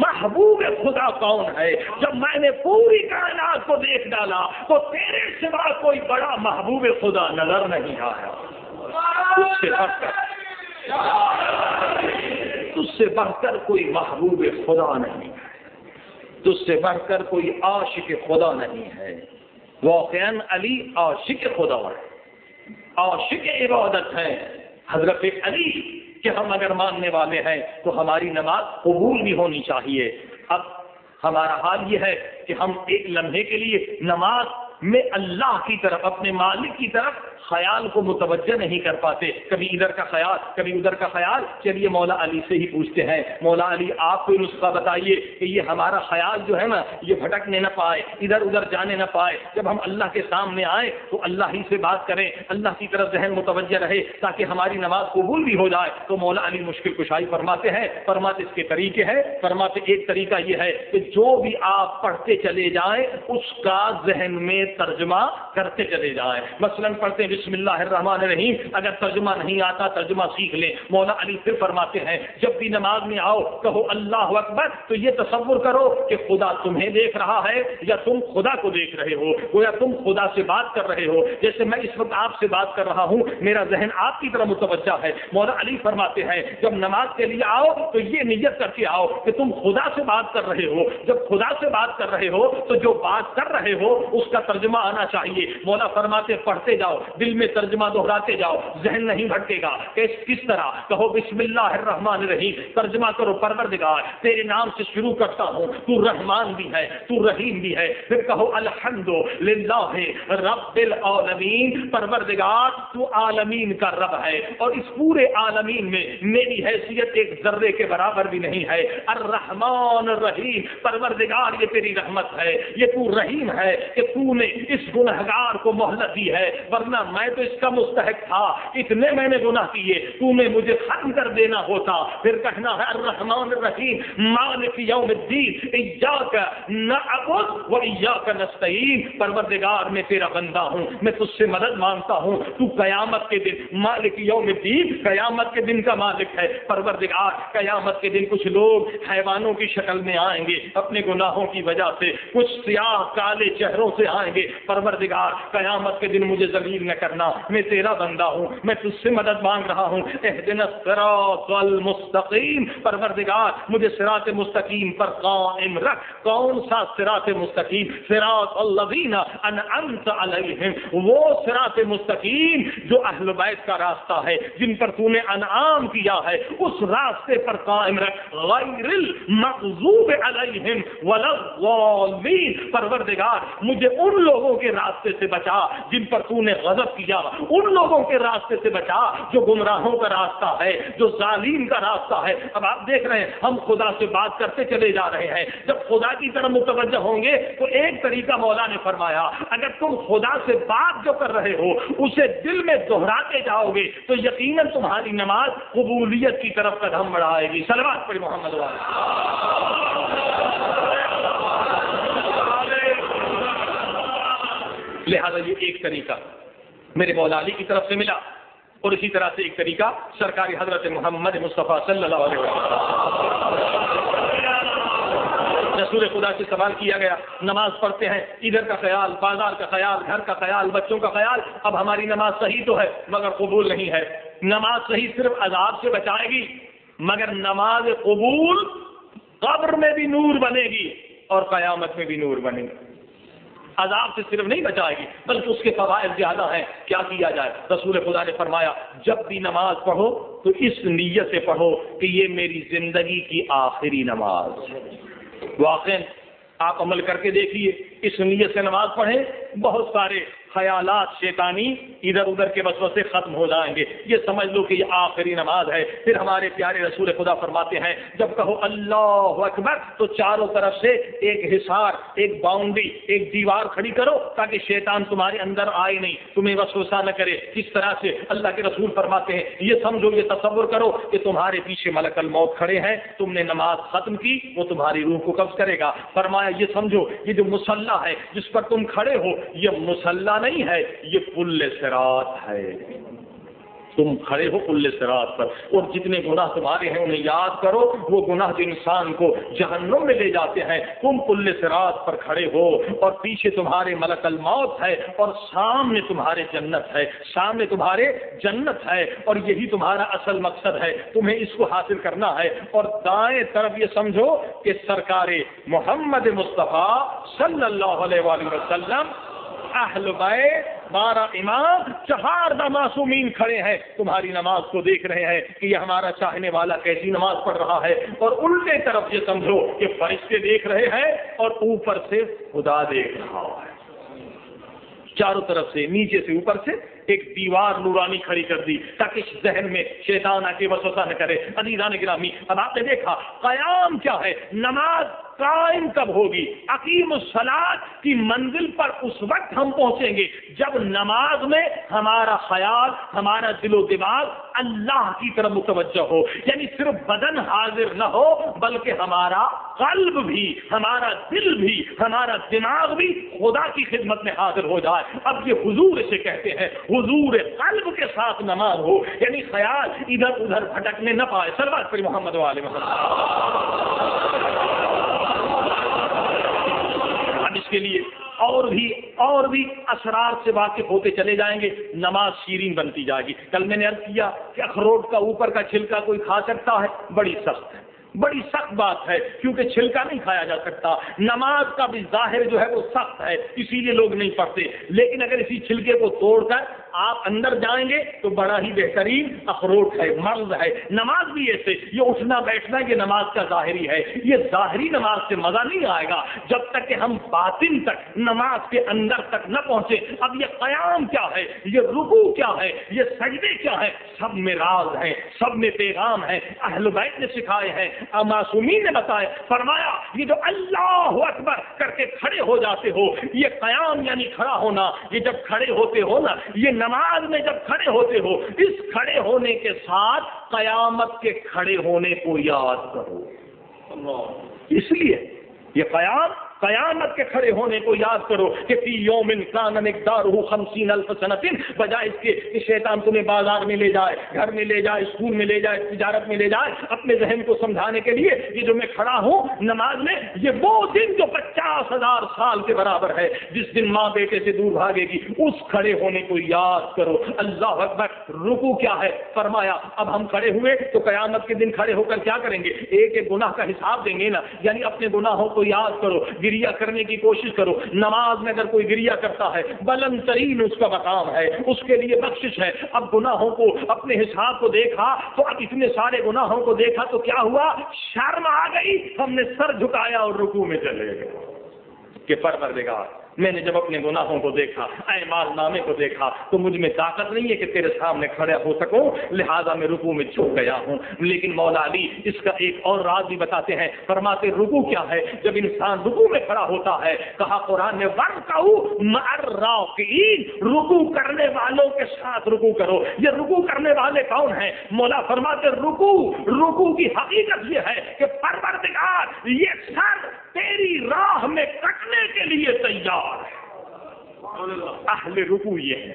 محبوب خدا کون ہے۔ جب میں نے پوری کائنات کو دیکھ ڈالا تو تیرے سوا کوئی بڑا محبوب خدا نظر نہیں آیا، تجھ سے بڑھ کر کوئی محبوب خدا نہیں، تجھ سے بڑھ کر کوئی عاشق خدا نہیں ہے۔ واقعاً علی عاشق خدا ہے، عاشق عبادت ہے۔ حضرت علی کہ ہم اگر ماننے والے ہیں تو ہماری نماز قبول بھی ہونی چاہیے۔ اب ہمارا حال یہ ہے کہ ہم ایک لمحے کے لیے نماز میں اللہ کی طرف، اپنے مالک کی طرف خیال کو متوجہ نہیں کر پاتے، کبھی ادھر کا خیال کبھی ادھر کا خیال۔ چلیے مولا علی سے ہی پوچھتے ہیں، مولا علی آپ کوئی نسخہ بتائیے کہ یہ ہمارا خیال جو ہے نا یہ بھٹکنے نہ پائے، ادھر ادھر جانے نہ پائے، جب ہم اللہ کے سامنے آئے تو اللہ ہی سے بات کریں، اللہ کی طرف ذہن متوجہ رہے تاکہ ہماری نماز قبول بھی ہو جائے۔ تو مولا علی مشکل کشائی فرماتے ہیں، فرماتے اس کے طریقے ہیں، فرماتے ایک طریقہ یہ ہے کہ جو بھی آپ پڑھتے چلے جائیں اس کا ذہن میں ترجمہ کرتے چلے جائیں۔ مثلاً پڑھتے بسم اللہ الرحمن الرحیم، اگر ترجمہ نہیں آتا ترجمہ سیکھ لیں۔ مولا علی پھر فرماتے ہیں جب بھی نماز میں آؤ کہو اللہ اکبر، تو یہ تصور کرو کہ خدا تمہیں دیکھ رہا ہے یا تم خدا کو دیکھ رہے ہو، گویا تم خدا سے بات کر رہے ہو۔ جیسے میں اس وقت آپ سے بات کر رہا ہوں، میرا ذہن آپ کی طرف متوجہ ہے۔ مولا علی فرماتے ہیں جب نماز کے لیے آؤ تو یہ نیت کر کے آؤ کہ تم خدا سے بات کر رہے ہو۔ جب خدا سے بات کر رہے ہو تو جو بات کر رہے ہو اس کا ترجمہ آنا چاہیے۔ مولا فرماتے پڑھتے جاؤ، دل میں ترجمہ دہراتے جاؤ، ذہن نہیں بھٹکے گا۔ کس طرح؟ کہو بسم اللہ الرحمن الرحیم، ترجمہ کرو پروردگار تیرے نام سے شروع کرتا ہوں، تو رحمان بھی ہے تو رحیم بھی ہے۔ پھر کہو الحمدللہ رب العالمین، پروردگار تو عالمین کا رب ہے اور اس پورے عالمین میں میری حیثیت ایک ذرے کے برابر بھی نہیں ہے۔ الرحمن الرحیم، پروردگار یہ تیری رحمت ہے، یہ تو رحیم ہے کہ تو نے اس گنہگار کو مہلت دی ہے، ورنہ میں تو اس کا مستحق تھا، اتنے میں نے گناہ کیے، تو نے مجھے ختم کر دینا ہوتا۔ پھر کہنا ہے الرحمن الرحیم مالک یوم الدین ایاک نعبد و ایاک نستعین، پروردگار میں تیرا بندہ ہوں، میں تجھ سے مدد مانگتا ہوں، تو قیامت کے دن مالک یوم الدین، قیامت کے دن کا مالک ہے۔ پروردگار قیامت کے دن کچھ لوگ حیوانوں کی شکل میں آئیں گے اپنے گناہوں کی وجہ سے، کچھ سیاہ کالے چہروں سے آئیں گے۔ پروردگار قیامت کے دن مجھے ذلیل نہ کرنا، میں تیرا بندہ ہوں، میں تجھ سے مدد مانگ رہا ہوں۔ اہدنا الصراط المستقیم، پروردگار مجھے صراط مستقیم پر قائم رکھ۔ کون سا صراط مستقیم؟ صراط الذین انعمت علیہم، وہ صراط مستقیم جو اہل بیت کا راستہ ہے، جن پر تو نے انعام کیا ہے، اس راستے پر قائم رکھ۔ غیر المغضوب علیہم ولا الضالین، پروردگار مجھے ان لوگوں کے راستے سے بچا جن پر تو نے غضب کیا، ان لوگوں کے راستے سے بچا جو گمراہوں کا راستہ ہے، جو ظالم کا راستہ ہے۔ اب آپ دیکھ رہے ہیں ہم خدا سے بات کرتے چلے جا رہے ہیں، جب خدا کی طرف متوجہ ہوں گے تو ایک طریقہ مولا نے فرمایا، اگر تم خدا سے بات جو کر رہے ہو اسے دل میں دہراتے جاؤ گے تو یقیناً تمہاری نماز قبولیت کی طرف قدم بڑھائے گی۔ صلوات پڑھی محمد لہذا یہ ایک طریقہ میرے مولا علی کی طرف سے ملا۔ اور اسی طرح سے ایک طریقہ سرکاری حضرت محمد مصطفیٰ صلی اللہ علیہ وسلم، رسول خدا سے سوال کیا گیا، نماز پڑھتے ہیں، ادھر کا خیال، بازار کا خیال، گھر کا خیال، بچوں کا خیال، اب ہماری نماز صحیح تو ہے مگر قبول نہیں ہے۔ نماز صحیح صرف عذاب سے بچائے گی، مگر نماز قبول قبر میں بھی نور بنے گی اور قیامت میں بھی نور بنے گی۔ عذاب سے صرف نہیں بچائے گی بلکہ اس کے فوائد زیادہ ہیں۔ کیا کیا جائے؟ رسول خدا نے فرمایا جب بھی نماز پڑھو تو اس نیت سے پڑھو کہ یہ میری زندگی کی آخری نماز۔ واقعی آپ عمل کر کے دیکھیے، اس نیت سے نماز پڑھیں، بہت سارے خیالات شیطانی ادھر ادھر کے وسوسے ختم ہو جائیں گے۔ یہ سمجھ لو کہ یہ آخری نماز ہے۔ پھر ہمارے پیارے رسول خدا فرماتے ہیں جب کہو اللہ اکبر تو چاروں طرف سے ایک حصار، ایک باؤنڈری، ایک دیوار کھڑی کرو تاکہ شیطان تمہارے اندر آئے نہیں، تمہیں وسوسہ نہ کرے۔ کس طرح سے؟ اللہ کے رسول فرماتے ہیں یہ سمجھو، یہ تصور کرو کہ تمہارے پیچھے ملک الموت کھڑے ہیں، تم نے نماز ختم کی، وہ تمہاری روح کو قبض کرے گا۔ فرمایا یہ سمجھو یہ جو مصلی ہے جس پر تم کھڑے ہو، یہ مصلی نہیں ہے، یہ پل صراط ہے۔ تم کھڑے ہو پل صراط پر، اور جتنے گناہ تمہارے ہیں انہیں یاد کرو، وہ گناہ جو انسان کو جہنم میں لے جاتے ہیں۔ تم پل صراط پر کھڑے ہو اور پیچھے تمہارے ملک الموت ہے اور سامنے تمہارے جنت ہے، سامنے تمہارے جنت ہے، اور یہی تمہارا اصل مقصد ہے، تمہیں اس کو حاصل کرنا ہے۔ اور دائیں طرف یہ سمجھو کہ سرکار محمد مصطفیٰ صلی اللہ علیہ وآلہ وسلم، اہل بیت، 12 امام، 4 معصومین کھڑے ہیں، تمہاری نماز کو دیکھ رہے ہیں کہ یہ ہمارا چاہنے والا کیسی نماز پڑھ رہا ہے۔ اور الٹے طرف یہ سمجھو کہ فرشتے دیکھ رہے ہیں اور اوپر سے خدا دیکھ رہا ہے۔ چاروں طرف سے، نیچے سے اوپر سے ایک دیوار نورانی کھڑی کر دی تاکہ ذہن میں شیطان آ کے وسوسہ نہ کرے۔ عزیزان گرامی، اب آپ نے دیکھا قیام کیا ہے، نماز قائم کب ہوگی؟ اقیم الصلاۃ کی منزل پر اس وقت ہم پہنچیں گے جب نماز میں ہمارا خیال، ہمارا دل و دماغ اللہ کی طرف متوجہ ہو، یعنی صرف بدن حاضر نہ ہو بلکہ ہمارا قلب بھی، ہمارا دل بھی، ہمارا دماغ بھی خدا کی خدمت میں حاضر ہو جائے۔ اب یہ حضور اسے کہتے ہیں، حضور قلب کے ساتھ نماز ہو، یعنی خیال ادھر ادھر بھٹکنے نہ پائے۔ صلوات پر محمد و آل محمد۔ اب اس کے لیے اور بھی اسرار سے واقف ہوتے چلے جائیں گے، نماز شیرین بنتی جائے گی۔ کل میں نے عرض کیا کہ اخروٹ کا اوپر کا چھلکا کوئی کھا سکتا ہے؟ بڑی سخت ہے، بڑی سخت بات ہے، کیونکہ چھلکا نہیں کھایا جا سکتا۔ نماز کا بھی ظاہر جو ہے وہ سخت ہے، اسی لیے لوگ نہیں پڑھتے، لیکن اگر اسی چھلکے کو توڑ کر آپ اندر جائیں گے تو بڑا ہی بہترین اخروٹ ہے، مرض ہے۔ نماز بھی ایسے، یہ اٹھنا بیٹھنا یہ نماز کا ظاہری ہے۔ یہ ظاہری نماز سے مزہ نہیں آئے گا جب تک کہ ہم باطن تک، نماز کے اندر تک نہ پہنچے۔ اب یہ قیام کیا ہے، یہ رکوع کیا ہے، یہ سجدے کیا ہے، سب میں راز ہیں، سب میں پیغام ہے۔ اہل بیت نے سکھائے ہیں، معصومین نے بتایا، فرمایا یہ جو اللہ اکبر کر کے کھڑے ہو جاتے ہو، یہ قیام یعنی کھڑا ہونا۔ یہ جب کھڑے ہوتے ہو نا، یہ نماز میں جب کھڑے ہوتے ہو، اس کھڑے ہونے کے ساتھ قیامت کے کھڑے ہونے کو یاد کرو۔ اس لیے یہ قیامت کے کھڑے ہونے کو یاد کرو کہ فی یوم کان مقدارہ 50,000 سنۃ، بجائے اس کے کہ شیطان تمہیں بازار میں لے جائے، گھر میں لے جائے، اسکول میں لے جائے، تجارت میں لے جائے، اپنے ذہن کو سمجھانے کے لیے یہ جو میں کھڑا ہوں نماز میں، یہ وہ دن جو 50,000 سال کے برابر ہے، جس دن ماں بیٹے سے دور بھاگے گی، اس کھڑے ہونے کو یاد کرو۔ اللہ اکبر۔ رکوع کیا ہے؟ فرمایا اب ہم کھڑے ہوئے تو قیامت کے دن کھڑے ہو کر کیا کریں گے؟ ایک ایک گناہ کا حساب دیں گے نا، یعنی اپنے گناہوں کو یاد کرو، گریہ کرنے کی کوشش کرو۔ نماز میں اگر کوئی گریہ کرتا ہے، بلند ترین اس کا مقام ہے، اس کے لیے بخشش ہے۔ اب گناہوں کو، اپنے حساب کو دیکھا تو اب اتنے سارے گناہوں کو دیکھا تو کیا ہوا؟ شرم آ گئی، ہم نے سر جھکایا اور رکوع میں چلے گئے کہ پروردگار میں نے جب اپنے گناہوں کو دیکھا، اعمال نامے کو دیکھا تو مجھ میں طاقت نہیں ہے کہ تیرے سامنے کھڑا ہو سکوں، لہذا میں رکوع میں جھک گیا ہوں۔ لیکن مولا علی اس کا ایک اور راز بھی بتاتے ہیں، فرماتے رکوع کیا ہے؟ جب انسان رکوع میں کھڑا ہوتا ہے، کہا قرآن نے وَارْكَعُوا مَعَ الرَّاكِعِينَ، رکوع کرنے والوں کے ساتھ رکوع کرو۔ یہ رکوع کرنے والے کون ہیں؟ مولا فرماتے رکوع کی حقیقت یہ ہے کہ پروردگار یہ سر تیری راہ میں کٹنے کے لیے تیار ہے۔ اہل رکوع یہ ہے،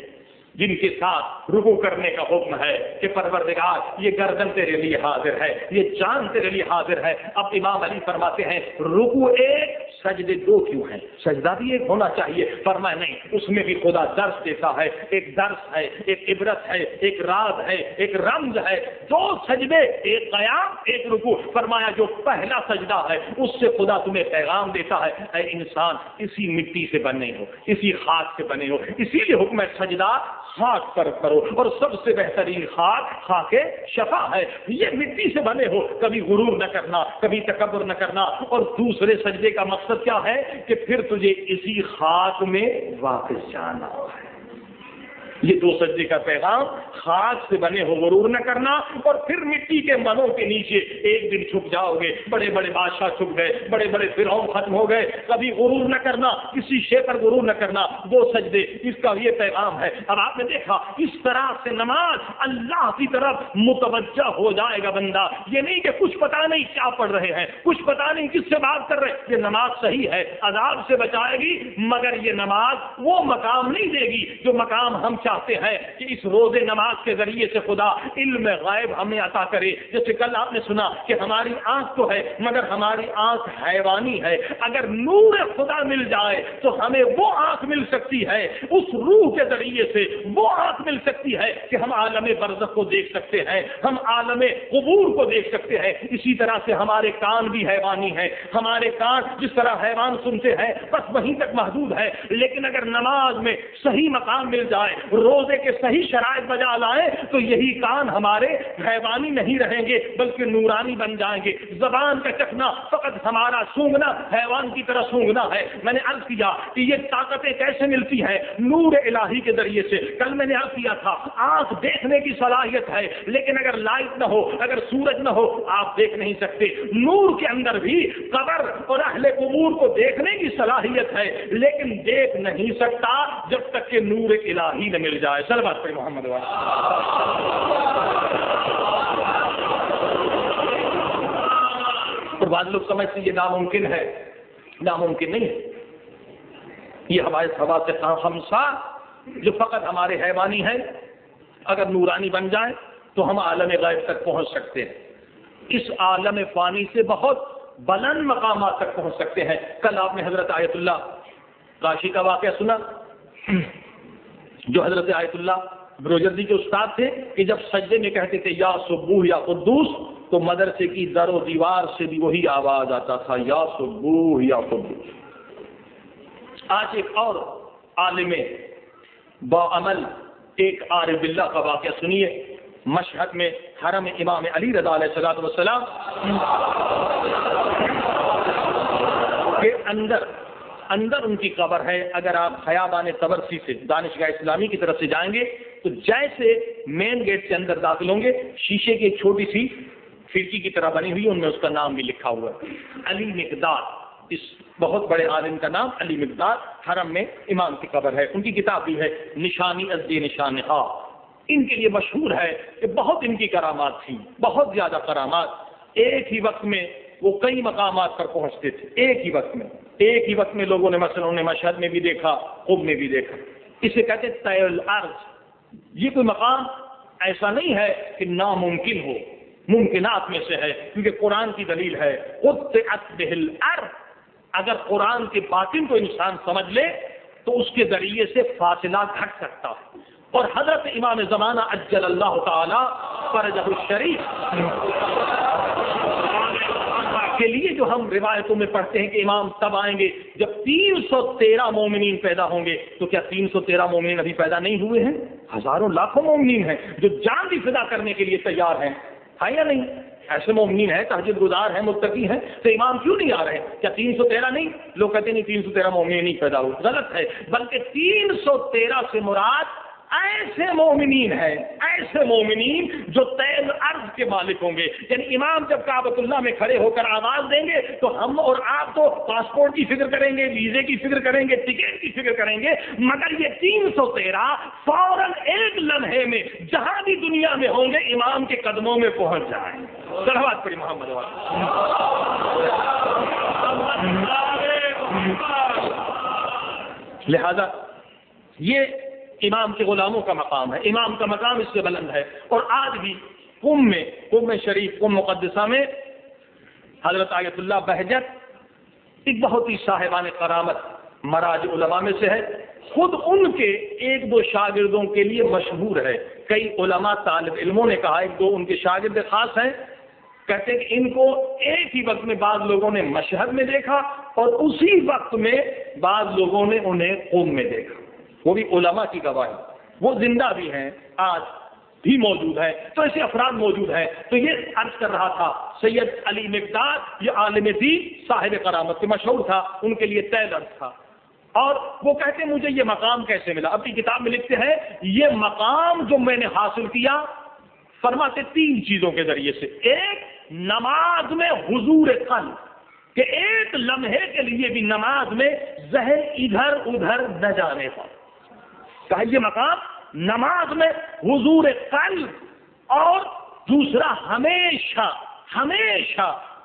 جن کے ساتھ رکوع کرنے کا حکم ہے کہ پروردگار یہ گردن تیرے لیے حاضر ہے، یہ جان تیرے لیے حاضر ہے۔ اب امام علی فرماتے ہیں رکوع ایک سجدے دو کیوں ہیں؟ سجدہ بھی ایک ہونا چاہیے۔ فرمایا نہیں، اس میں بھی خدا درس دیتا ہے، ایک درس ہے، ایک عبرت ہے، ایک راز ہے، ایک رمز ہے۔ دو سجدے، ایک قیام ایک رکوع۔ فرمایا جو پہلا سجدہ ہے اس سے خدا تمہیں پیغام دیتا ہے اے انسان اسی مٹی سے بنے ہو، اسی خاک سے بنے ہو، اسی لیے حکم ہے سجدہ خاک پر کرو، اور سب سے بہترین خاک خاک شفا ہے، یہ مٹی سے بنے ہو۔ کبھی غرور نہ کرنا، کبھی تکبر نہ کرنا۔ اور دوسرے سجدے کا مقصد کیا ہے کہ پھر تجھے اسی خاک میں واپس جانا ہے۔ یہ دو سجدے کا پیغام، خاک سے بنے ہو غرور نہ کرنا، اور پھر مٹی کے منوں کے نیچے ایک دن چھپ جاؤ گے۔ بڑے بڑے بادشاہ چھپ گئے، بڑے بڑے فرعون ختم ہو گئے۔ کبھی غرور نہ کرنا، کسی شے پر غرور نہ کرنا۔ دو سجدے، اس کا یہ پیغام ہے۔ اب آپ نے دیکھا اس طرح سے نماز اللہ کی طرف متوجہ ہو جائے گا بندہ۔ یہ نہیں کہ کچھ پتا نہیں کیا پڑھ رہے ہیں، کچھ پتا نہیں کس سے بات کر رہے ہیں۔ یہ نماز صحیح ہے، عذاب سے بچائے گی، مگر یہ نماز وہ مقام نہیں دے گی جو مقام ہم چاہتے ہیں کہ اس روزے نماز کے ذریعے سے خدا علم غیب ہمیں عطا کرے۔ جیسے کل آپ نے سنا کہ ہماری آنکھ تو ہے مگر ہماری آنکھ حیوانی ہے۔ اگر نور خدا مل جائے تو ہمیں وہ آنکھ مل سکتی ہے، اس روح کے ذریعے سے وہ آنکھ مل سکتی ہے کہ ہم عالم برزخ کو دیکھ سکتے ہیں، ہم عالم قبور کو دیکھ سکتے ہیں۔ اسی طرح سے ہمارے کان بھی حیوانی ہیں، ہمارے کان جس طرح حیوان سنتے ہیں بس وہیں تک محدود ہے، لیکن اگر نماز میں صحیح مقام مل جائے، روزے کے صحیح شرائط بجا لائیں تو یہی کان ہمارے حیوانی نہیں رہیں گے بلکہ نورانی بن جائیں گے۔ زبان کا چکھنا فقط ہمارا سونگنا حیوان کی طرح سونگنا ہے۔ میں نے عرض کیا کہ یہ طاقتیں کیسے ملتی ہیں؟ نور الہی کے ذریعے سے۔ کل میں نے عرض کیا تھا آنکھ دیکھنے کی صلاحیت ہے، لیکن اگر لائٹ نہ ہو، اگر سورج نہ ہو آپ دیکھ نہیں سکتے۔ نور کے اندر بھی قبر اور اہل قبور کو دیکھنے کی صلاحیت ہے، لیکن دیکھ نہیں سکتا جب تک کہ نور الہی نہ مل جائے۔ صلوات پڑھیں محمد والا۔ اور بعض لوگ سمجھتے ہیں یہ ناممکن ہے، ناممکن نہیں ہے۔ یہ ہمارے ہوا سے خمسہ جو فقط ہمارے حیوانی ہیں اگر نورانی بن جائے تو ہم عالم غیب تک پہنچ سکتے ہیں، اس عالم فانی سے بہت بلند مقامات تک پہنچ سکتے ہیں۔ کل آپ نے حضرت آیت اللہ کاشی کا واقعہ سنا، جو حضرت آیت اللہ بروجردی کے استاد تھے کہ جب سجدے میں کہتے تھے یا سبوح یا قدوس تو مدرسے کی در و دیوار سے بھی وہی آواز آتا تھا یا سبوح یا قدوس۔ آج ایک اور عالم باعمل ایک عارف باللہ کا واقعہ سنیے۔ مشہد میں حرم امام علی رضا علیہ الصلوۃ والسلام کے اندر ان کی قبر ہے۔ اگر آپ خیابان طبرسی سے دانشگاہ اسلامی کی طرف سے جائیں گے تو جیسے مین گیٹ سے اندر داخل ہوں گے شیشے کی ایک چھوٹی سی کھڑکی کی طرح بنی ہوئی، ان میں اس کا نام بھی لکھا ہوا ہے علی مقداد۔ اس بہت بڑے عالم کا نام علی مقداد، حرم میں امام کی قبر ہے۔ ان کی کتاب بھی ہے نشانی از نشان ہا۔ ان کے لیے مشہور ہے کہ بہت ان کی کرامات تھیں، بہت زیادہ کرامات۔ ایک ہی وقت میں وہ کئی مقامات پر پہنچتے تھے، ایک ہی وقت میں لوگوں نے مثلا انہیں مشہد میں بھی دیکھا، قم میں بھی دیکھا۔ اسے کہتے ہیں طی الارض۔ یہ کوئی مقام ایسا نہیں ہے کہ ناممکن ہو، ممکنات میں سے ہے، کیونکہ قرآن کی دلیل ہے قطعت بہ الارض۔ اگر قرآن کے باطن کو انسان سمجھ لے تو اس کے ذریعے سے فاصلہ گھٹ سکتا ہے۔ اور حضرت امام زمانہ عجل اللہ تعالی فرجہ الشریف کے لیے جو ہم روایتوں میں پڑھتے ہیں کہ امام تب آئیں گے جب 313 مومنین پیدا ہوں گے، تو کیا 313 مومنین ابھی پیدا نہیں ہوئے ہیں؟ ہزاروں لاکھوں مومنین ہیں جو جان بھی فدا کرنے کے لیے تیار ہیں یا نہیں؟ ایسے مومنین ہیں، تہجد گزار ہیں، متقی ہیں، تو امام کیوں نہیں آ رہے ہیں؟ کیا 313 نہیں؟ لوگ کہتے نہیں 313 مومنین نہیں پیدا ہوئے، غلط ہے، بلکہ 313 سے مراد ایسے مومنین ہیں، ایسے مومنین جو طیل ارض کے مالک ہوں گے۔ یعنی امام جب کعبۃ اللہ میں کھڑے ہو کر آواز دیں گے تو ہم اور آپ تو پاسپورٹ کی فکر کریں گے، ویزے کی فکر کریں گے، ٹکٹ کی فکر کریں گے، مگر یہ 313 فوراً ایک لمحے میں جہاں بھی دنیا میں ہوں گے امام کے قدموں میں پہنچ جائیں۔ صلوات پڑھی محمد والا۔ لہذا یہ امام کے غلاموں کا مقام ہے، امام کا مقام اس سے بلند ہے. اور آج بھی قم شریف، قم مقدسہ میں حضرت آیت اللہ بہجت ایک بہت ہی صاحبان کرامت مراج علماء میں سے ہے. خود ان کے ایک دو شاگردوں کے لیے مشہور ہے. کئی علماء طالب علموں نے کہا، ایک دو ان کے شاگرد خاص ہیں، کہتے ہیں کہ ان کو ایک ہی وقت میں بعض لوگوں نے مشہد میں دیکھا اور اسی وقت میں بعض لوگوں نے انہیں قم میں دیکھا. وہ بھی علماء کی گواہی، وہ زندہ بھی ہیں، آج بھی موجود ہے. تو ایسے افراد موجود ہیں. تو یہ عرض کر رہا تھا سید علی مقداد، یہ عالم دین صاحب کرامت کے مشہور تھا، ان کے لیے طے درد تھا. اور وہ کہتے ہیں مجھے یہ مقام کیسے ملا. اپنی کتاب میں لکھتے ہیں یہ مقام جو میں نے حاصل کیا، فرماتے 3 چیزوں کے ذریعے سے. ایک، نماز میں حضور قلب، کہ ایک لمحے کے لیے بھی نماز میں ذہن ادھر ادھر نہ جانے پا. کہا یہ مقام نماز میں حضور قلب. اور دوسرا، ہمیشہ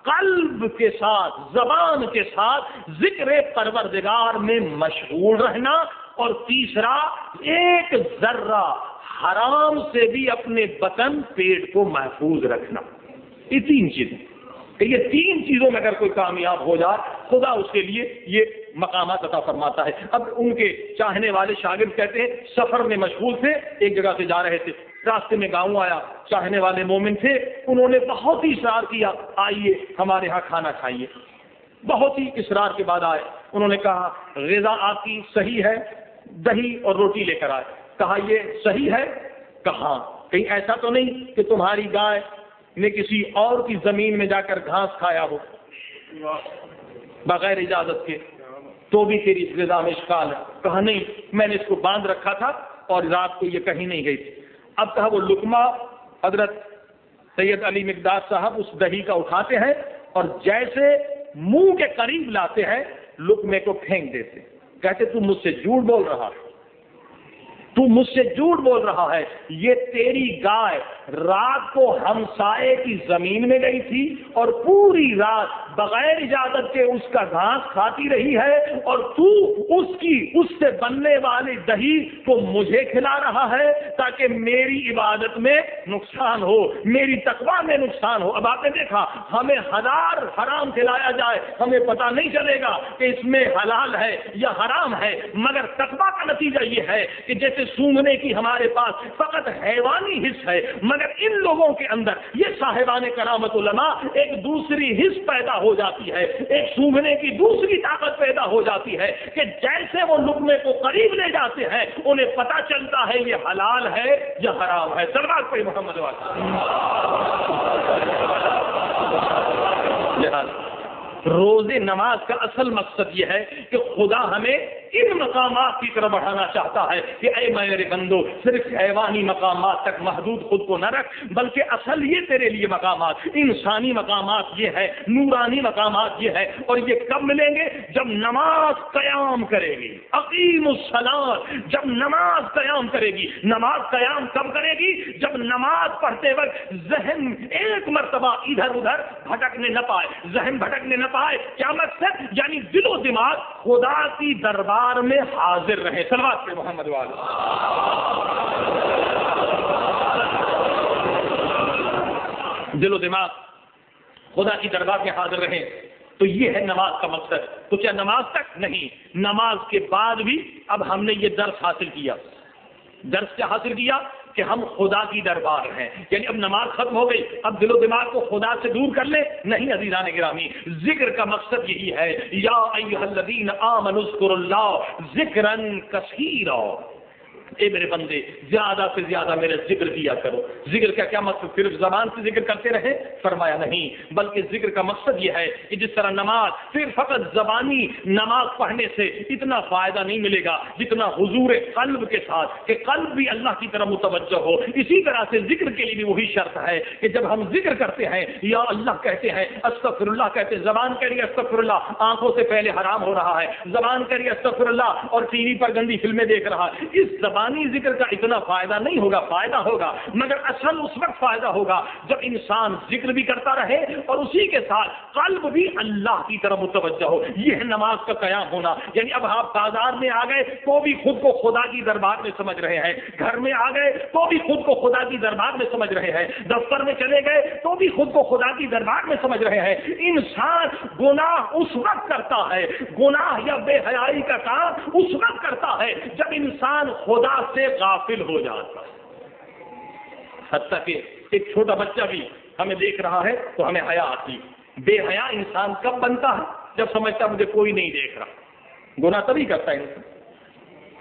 قلب کے ساتھ، زبان کے ساتھ ذکر پروردگار میں مشغول رہنا. اور تیسرا، ایک ذرہ حرام سے بھی اپنے بطن پیٹ کو محفوظ رکھنا. یہ 3 چیزیں، کہ یہ 3 چیزوں میں اگر کوئی کامیاب ہو جائے خدا اس کے لیے یہ مقامات عطا فرماتا ہے. اب ان کے چاہنے والے شاگرد کہتے ہیں سفر میں مشغول تھے، ایک جگہ سے جا رہے تھے، راستے میں گاؤں آیا، چاہنے والے مومن تھے، انہوں نے بہت ہی اصرار کیا آئیے ہمارے ہاں کھانا کھائیے. بہت ہی اصرار کے بعد آئے. انہوں نے کہا غذا آپ کی صحیح ہے، دہی اور روٹی لے کر آئے. کہا یہ صحیح ہے؟ کہا کہیں ایسا تو نہیں کہ تمہاری گائے نے کسی اور کی زمین میں جا کر گھاس کھایا ہو بغیر اجازت کے، تو بھی تیری غذا میں اشکال ہے. کہا نہیں، میں نے اس کو باندھ رکھا تھا اور رات کو یہ کہیں نہیں گئی تھی. اب کہا وہ لقمہ حضرت سید علی مقداد صاحب اس دہی کا اٹھاتے ہیں اور جیسے منہ کے قریب لاتے ہیں لقمے کو پھینک دیتے. کہتے تو مجھ سے جھوٹ بول رہا ہے، تو مجھ سے جھوٹ بول رہا ہے. یہ تیری گائے رات کو ہمسائے کی زمین میں گئی تھی اور پوری رات بغیر اجازت کے اس کا گھاس کھاتی رہی ہے، اور تو اس سے بننے والی دہی کو مجھے کھلا رہا ہے تاکہ میری عبادت میں نقصان ہو، میری تقویٰ میں نقصان ہو. اب آپ نے دیکھا ہمیں 1000 حرام کھلایا جائے ہمیں پتہ نہیں چلے گا کہ اس میں حلال ہے یا حرام ہے، مگر تقویٰ کا نتیجہ یہ ہے کہ جیسے سونگھنے کی ہمارے پاس فقط حیوانی حص ہے، مگر ان لوگوں کے اندر یہ صاحبان کرامت علماء ایک دوسری حص پیدا ہو جاتی ہے، ایک سونگھنے کی دوسری طاقت پیدا ہو جاتی ہے کہ جیسے وہ لقمے کو قریب لے جاتے ہیں انہیں پتہ چلتا ہے یہ حلال ہے یا حرام ہے. سرکار پہ محمد روز نماز کا اصل مقصد یہ ہے کہ خدا ہمیں ان مقامات کی طرف بڑھانا چاہتا ہے کہ اے میرے بندو صرف حیوانی مقامات تک محدود خود کو نہ رکھ، بلکہ اصل یہ تیرے لیے مقامات انسانی مقامات یہ ہے، نورانی مقامات یہ ہے. اور یہ کب ملیں گے؟ جب نماز قیام کرے گی. اقیم الصلاۃ، جب نماز قیام کرے گی. نماز قیام کب کرے گی؟ جب نماز پڑھتے وقت ذہن ایک مرتبہ ادھر ادھر بھٹکنے نہ پائے، ذہن بھٹکنے نہ پائے. کیا مقصد؟ یعنی دل و دماغ خدا کی دربار میں حاضر رہے. صلوات پہ محمد والے. دل و دماغ خدا کی دربار میں حاضر رہے، تو یہ ہے نماز کا مقصد. تو کیا نماز تک؟ نہیں، نماز کے بعد بھی اب ہم نے یہ درس حاصل کیا. درس کیا حاصل کیا؟ کہ ہم خدا کی دربار ہیں. یعنی اب نماز ختم ہو گئی، اب دل و دماغ کو خدا سے دور کر لیں؟ نہیں عزیزان گرامی، ذکر کا مقصد یہی ہے. یا ایھا الذین آمنوا اذکروا اللہ ذکرا کثیرا. اے میرے بندے زیادہ سے زیادہ میرا ذکر کیا کرو. ذکر کا کیا مقصد؟ صرف زبان سے ذکر کرتے رہے؟ فرمایا نہیں، بلکہ ذکر کا مقصد یہ ہے کہ جس طرح نماز صرف فقط زبانی نماز پڑھنے سے اتنا فائدہ نہیں ملے گا جتنا حضور قلب کے ساتھ، کہ قلب بھی اللہ کی طرف متوجہ ہو. اسی طرح سے ذکر کے لیے بھی وہی شرط ہے کہ جب ہم ذکر کرتے ہیں یا اللہ کہتے ہیں، استغفر اللہ کہتے ہیں، زبان کہہ رہی ہے استغفر اللہ، آنکھوں سے پہلے حرام ہو رہا ہے، زبان کہہ رہی ہے استغفر اللہ اور ٹی وی پر گندی فلمیں دیکھ رہا ہے، اس زبان زبانی ذکر کا اتنا فائدہ نہیں ہوگا، فائدہ ہوگا مگر اصل اس وقت فائدہ ہوگا جب انسان ذکر بھی کرتا رہے اور اسی کے ساتھ قلب بھی اللہ کی طرف متوجہ ہو. یہ ہے نماز کا قیام ہونا. یعنی اب آپ بازار میں آ گئے تو بھی خود کو خدا کی دربار میں سمجھ رہے ہیں، گھر میں آ گئے تو بھی خود کو خدا کی دربار میں سمجھ رہے ہیں، دفتر میں چلے گئے تو بھی خود کو خدا کی دربار میں سمجھ رہے ہیں. انسان گناہ اس وقت کرتا ہے، گناہ یا بے حیائی کا کام اس وقت کرتا ہے جب انسان خدا سے غافل ہو جاتا ہے. حتیٰ کہ ایک چھوٹا بچہ بھی ہمیں دیکھ رہا ہے تو ہمیں حیا آتی. بے حیا انسان کب بنتا ہے؟ جب سمجھتا مجھے کوئی نہیں دیکھ رہا. گناہ تبھی کرتا ہے انسان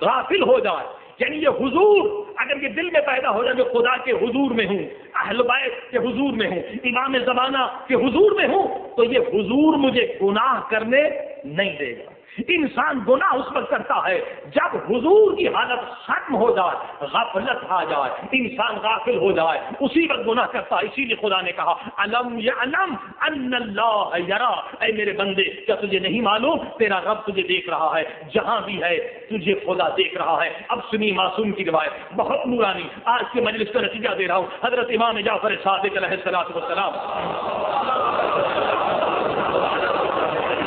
غافل ہو جائے. یعنی یہ حضور اگر یہ دل میں پیدا ہو جائے جو خدا کے حضور میں ہوں، اہل بیت کے حضور میں ہوں، امام زمانہ کے حضور میں ہوں، تو یہ حضور مجھے گناہ کرنے نہیں دے گا. انسان گناہ اس وقت کرتا ہے جب حضور کی حالت ختم ہو جائے، غفلت آ جائے، انسان غافل ہو جائے، اسی وقت گناہ کرتا ہے. اسی لیے خدا نے کہا الم یعلم ان اللہ یرا، اے میرے بندے کیا تجھے نہیں معلوم تیرا رب تجھے دیکھ رہا ہے، جہاں بھی ہے تجھے خدا دیکھ رہا ہے. اب سنی معصوم کی روایت بہت نورانی، آج کے مجلس کا نتیجہ دے رہا ہوں. حضرت امام جعفر صادق علیہ السلام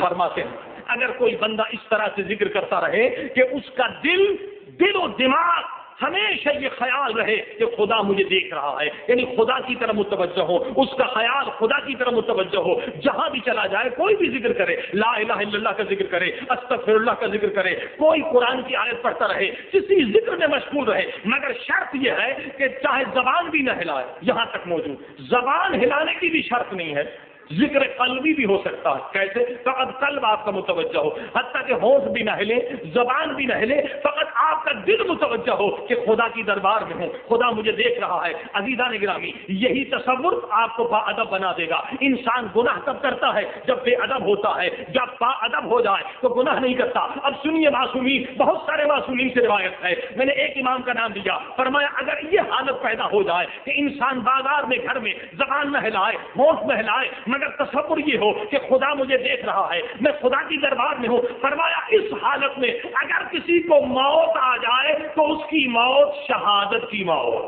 فرماتے ہیں اگر کوئی بندہ اس طرح سے ذکر کرتا رہے کہ اس کا دل و دماغ ہمیشہ یہ خیال رہے کہ خدا مجھے دیکھ رہا ہے، یعنی خدا کی طرف متوجہ ہو، اس کا خیال خدا کی طرف متوجہ ہو، جہاں بھی چلا جائے کوئی بھی ذکر کرے، لا الہ الا اللہ کا ذکر کرے، استغفر اللہ کا ذکر کرے، کوئی قرآن کی آیت پڑھتا رہے، کسی ذکر میں مشغول رہے. مگر شرط یہ ہے کہ چاہے زبان بھی نہ ہلائے. یہاں تک موجود زبان ہلانے کی بھی شرط نہیں ہے، ذکر قلبی بھی ہو سکتا ہے. کیسے؟ فقط قلب آپ کا متوجہ ہو، حتیٰ کہ ہونٹ بھی نہ ہلے، زبان بھی نہ ہلے، فقط آپ کا دل متوجہ ہو کہ خدا کی دربار میں ہوں، خدا مجھے دیکھ رہا ہے. عزیزان گرامی، یہی تصور آپ کو با ادب بنا دے گا. انسان گناہ تب کرتا ہے جب بے ادب ہوتا ہے، جب با ادب ہو جائے تو گناہ نہیں کرتا. اب سنیے معصومین، بہت سارے معصومین سے روایت ہے. میں نے ایک امام کا نام دیا، فرمایا اگر یہ حالت پیدا ہو جائے کہ انسان بازار میں، گھر میں زبان نہ ہلائے، ہونٹ نہ ہلائے، مگر تصور یہ ہو کہ خدا مجھے دیکھ رہا ہے، میں خدا کی دربار میں ہوں، فرمایا اس حالت میں اگر کسی کو موت آ جائے تو اس کی موت شہادت کی موت.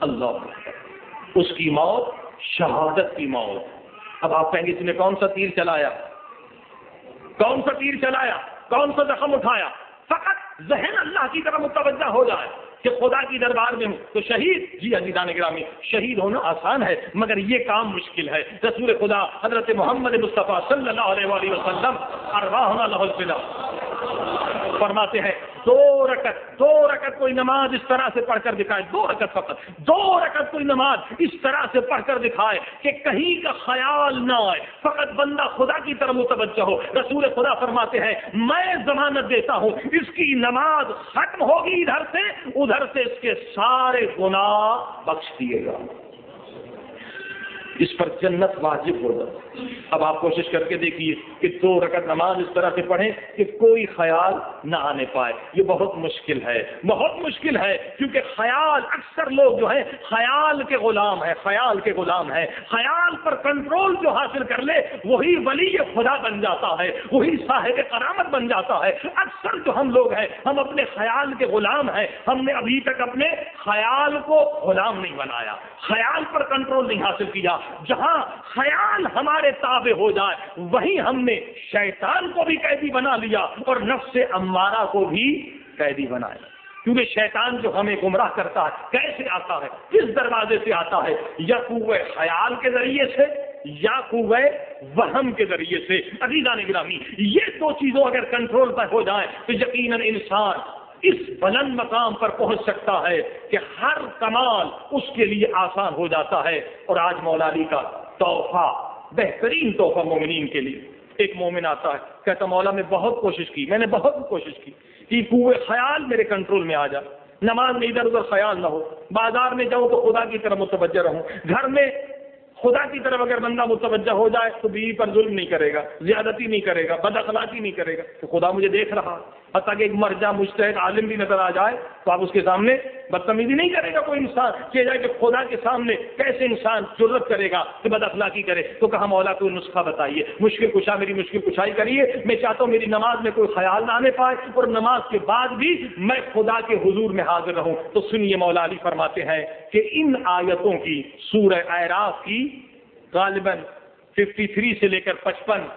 اللہ، اس کی موت شہادت کی موت. اب آپ کہیں گے اس نے کون سا تیر چلایا، کون سا تیر چلایا، کون سا زخم اٹھایا؟ فقط ذہن اللہ کی طرف متوجہ ہو جائے کہ خدا کی دربار میں ہوں تو شہید. جی عزیزان گرامی، شہید ہونا آسان ہے مگر یہ کام مشکل ہے. رسول خدا حضرت محمد مصطفیٰ صلی اللہ علیہ وآلہ وسلم ارواحنا لہ الفدا فرماتے ہیں دو رکعت کوئی نماز اس طرح سے پڑھ کر دکھائے، 2 رکعت فقط، 2 رکعت کوئی نماز اس طرح سے پڑھ کر دکھائے کہ کہیں کا خیال نہ آئے، فقط بندہ خدا کی طرف متوجہ ہو. رسول خدا فرماتے ہیں میں ضمانت دیتا ہوں اس کی نماز ختم ہوگی ادھر سے اس کے سارے گناہ بخش دیے گا، اس پر جنت واجب ہو جائے. اب آپ کوشش کر کے دیکھیے کہ 2 رکعت نماز اس طرح سے پڑھیں کہ کوئی خیال نہ آنے پائے. یہ بہت مشکل ہے، بہت مشکل ہے، کیونکہ خیال، اکثر لوگ جو ہیں خیال کے غلام ہیں، خیال کے غلام ہیں. خیال پر کنٹرول جو حاصل کر لے وہی ولی خدا بن جاتا ہے، وہی صاحب کرامت بن جاتا ہے. اکثر جو ہم لوگ ہیں ہم اپنے خیال کے غلام ہیں. ہم نے ابھی تک اپنے خیال کو غلام نہیں بنایا، خیال پر کنٹرول نہیں حاصل کیا. جہاں خیال ہمارے تابع ہو جائے وہیں ہم نے شیطان کو بھی قیدی بنا لیا اور نفس امارہ کو بھی قیدی بنایا. کیونکہ شیطان جو ہمیں گمراہ کرتا ہے کیسے آتا ہے، کس دروازے سے آتا ہے؟ یا قوہ خیال کے ذریعے سے یا قوہ وہم کے ذریعے سے. عزیزان گرامی، یہ 2 چیزوں اگر کنٹرول پر ہو جائیں تو یقیناً انسان اس بلند مقام پر پہنچ سکتا ہے کہ ہر کمال اس کے لیے آسان ہو جاتا ہے. اور آج مولا علی کا تحفہ، بہترین تحفہ مومنین کے لیے. ایک مومن آتا ہے کہتا مولا میں بہت کوشش کی، میں نے بہت کوشش کی کہ قوہ خیال میرے کنٹرول میں آ جائے، نماز میں ادھر ادھر خیال نہ ہو، بازار میں جاؤں تو خدا کی طرف متوجہ رہوں، گھر میں خدا کی طرف اگر بندہ متوجہ ہو جائے تو بیوی پر ظلم نہیں کرے گا، زیادتی نہیں کرے گا، بد اخلاقی نہیں کرے گا، تو خدا مجھے دیکھ رہا. حتیٰ کہ ایک مرجع مجتہد عالم بھی نظر آ جائے تو آپ اس کے سامنے بدتمیزی نہیں کرے گا کوئی انسان کہ جائے کہ خدا کے سامنے کیسے انسان جرأت کرے گا کہ بد اخلاقی کرے. تو کہا مولا کوئی نسخہ بتائیے, مشکل کشا میری مشکل کشائی کریے, میں چاہتا ہوں میری نماز میں کوئی خیال نہ آنے پائے اور نماز کے بعد بھی میں خدا کے حضور میں حاضر رہوں. تو سنیے مولا علی فرماتے ہیں کہ ان آیتوں کی سورہ اعراف کی غالباً 53 سے لے کر 55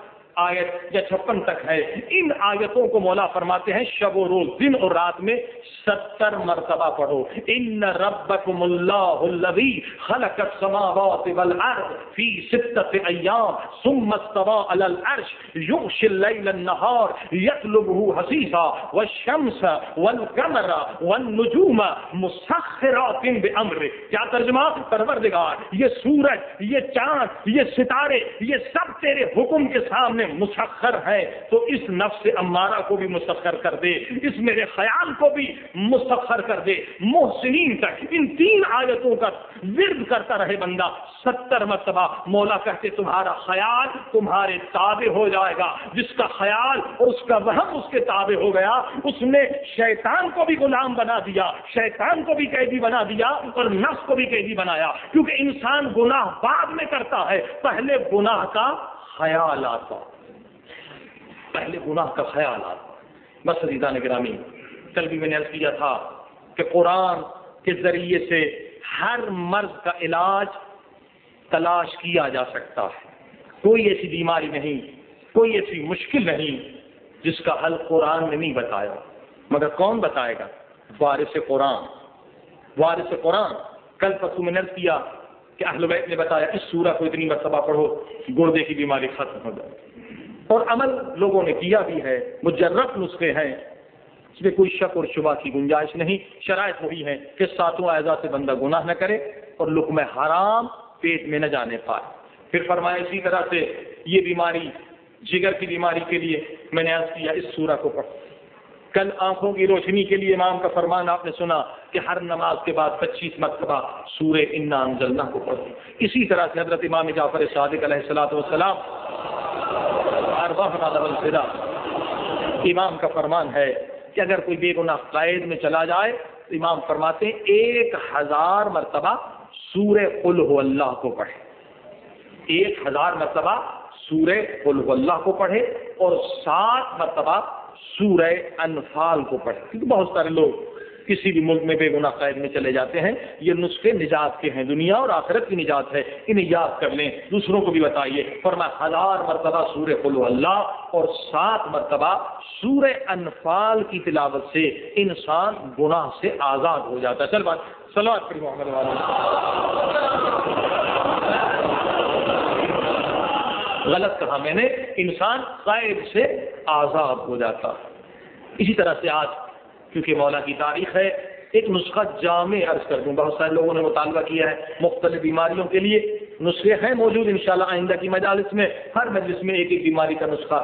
آیت یا 56 تک ہے. ان آیتوں کو مولا فرماتے ہیں شب و روز دن اور رات میں 70 مرتبہ پڑھو. ان ربکم اللہ الذی خلق السماوات والارض فی 6 ایام ثم استوى علی العرش یغشی اللیل النہار یطلبہ حثیثا والشمس والقمر والنجوم مسخرات بامرہ. کیا ترجمہ؟ پروردگار یہ سورج, یہ چاند, یہ ستارے, یہ سب تیرے حکم کے سامنے مسخر ہے, تو اس نفس امارہ کو بھی مسخر کر دے, اس میرے خیال کو بھی مسخر کر دے. محسنین تک ان 3 آیتوں کا ورد کرتا رہے بندہ 70 مرتبہ. مولا کہتے تمہارا خیال تمہارے تابع ہو جائے گا. جس کا خیال اور اس کا وہم اس کے تابع ہو گیا, اس نے شیطان کو بھی غلام بنا دیا, شیطان کو بھی قیدی بنا دیا اور نفس کو بھی قیدی بنایا. کیونکہ انسان گناہ بعد میں کرتا ہے, پہلے گناہ کا خیال آتا, پہلے گناہ کا خیال آتا. بس عزیزان گرامی, کل بھی میں نے عرض کیا تھا کہ قرآن کے ذریعے سے ہر مرض کا علاج تلاش کیا جا سکتا ہے. کوئی ایسی بیماری نہیں, کوئی ایسی مشکل نہیں جس کا حل قرآن نے نہیں بتایا. مگر کون بتائے گا؟ وارث قرآن. وارث قرآن. کل پرسوں میں نے عرض کیا کہ اہل بیت نے بتایا اس سورہ کو اتنی مرتبہ پڑھو گردے کی بیماری ختم ہو جائے. اور عمل لوگوں نے کیا بھی ہے, مجرب نسخے ہیں, اس میں کوئی شک اور شبہ کی گنجائش نہیں. شرائط وہی ہے کہ 7 اعضاء سے بندہ گناہ نہ کرے اور لقمہ حرام پیٹ میں نہ جانے پائے. پھر فرمایا اسی طرح سے یہ بیماری جگر کی بیماری کے لیے میں نے عرض کیا اس سورہ کو پڑھو. کل آنکھوں کی روشنی کے لیے امام کا فرمان آپ نے سنا کہ ہر نماز کے بعد 25 مرتبہ سورہ انا انزلنا کو پڑھو. اسی طرح سے حضرت امام جعفر صادق علیہ الصلوۃ والسلام امام کا فرمان ہے کہ اگر کوئی بے گناہ قید میں چلا جائے تو امام فرماتے ہیں 1000 مرتبہ سورہ قل هو اللہ کو پڑھے. 1000 مرتبہ سورہ قل هو اللہ کو پڑھے اور 7 مرتبہ سورہ انفال کو پڑھے. کیونکہ بہت سارے لوگ کسی بھی ملک میں بے گناہ قید میں چلے جاتے ہیں. یہ نسخے نجات کے ہیں, دنیا اور آخرت کی نجات ہے. انہیں یاد کر لیں, دوسروں کو بھی بتائیے. فرمایا 1000 مرتبہ سورہ قل هو اللہ اور 7 مرتبہ سورہ انفال کی تلاوت سے انسان گناہ سے آزاد ہو جاتا ہے. چل بات صلوات پر محمد والے. غلط کہا میں نے, انسان قید سے آزاد ہو جاتا. اسی طرح سے آج کیونکہ مولا کی تاریخ ہے ایک نسخہ جامع عرض کر دوں. بہت سارے لوگوں نے مطالبہ کیا ہے مختلف بیماریوں کے لیے نسخے ہیں موجود. انشاءاللہ آئندہ کی مجالس میں ہر مجلس میں ایک بیماری کا نسخہ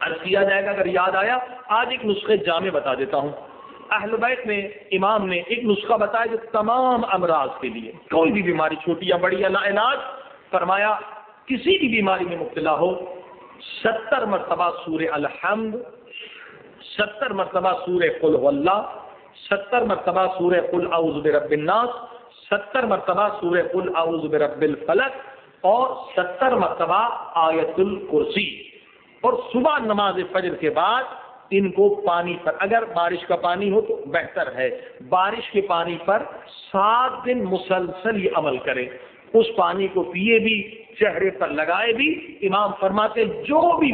عرض کیا جائے گا. اگر یاد آیا آج ایک نسخے جامع بتا دیتا ہوں. اہل بیت میں امام نے ایک نسخہ بتایا جو تمام امراض کے لیے, کوئی بھی بیماری چھوٹی یا بڑی یا لاعلاج, فرمایا کسی بھی بیماری میں مبتلا ہو 70 مرتبہ سورہ الحمد, 70 مرتبہ سورہ قل هو اللہ, 70 مرتبہ سورہ قل اعوذ برب الناس, 70 مرتبہ سورہ قل اعوذ برب الفلق اور 70 مرتبہ آیت الکرسی. اور صبح نماز فجر کے بعد ان کو پانی پر, اگر بارش کا پانی ہو تو بہتر ہے, بارش کے پانی پر 7 دن مسلسل یہ عمل کرے. اس پانی کو پیے بھی, چہرے پر لگائے بھی. امام فرماتے جو بھی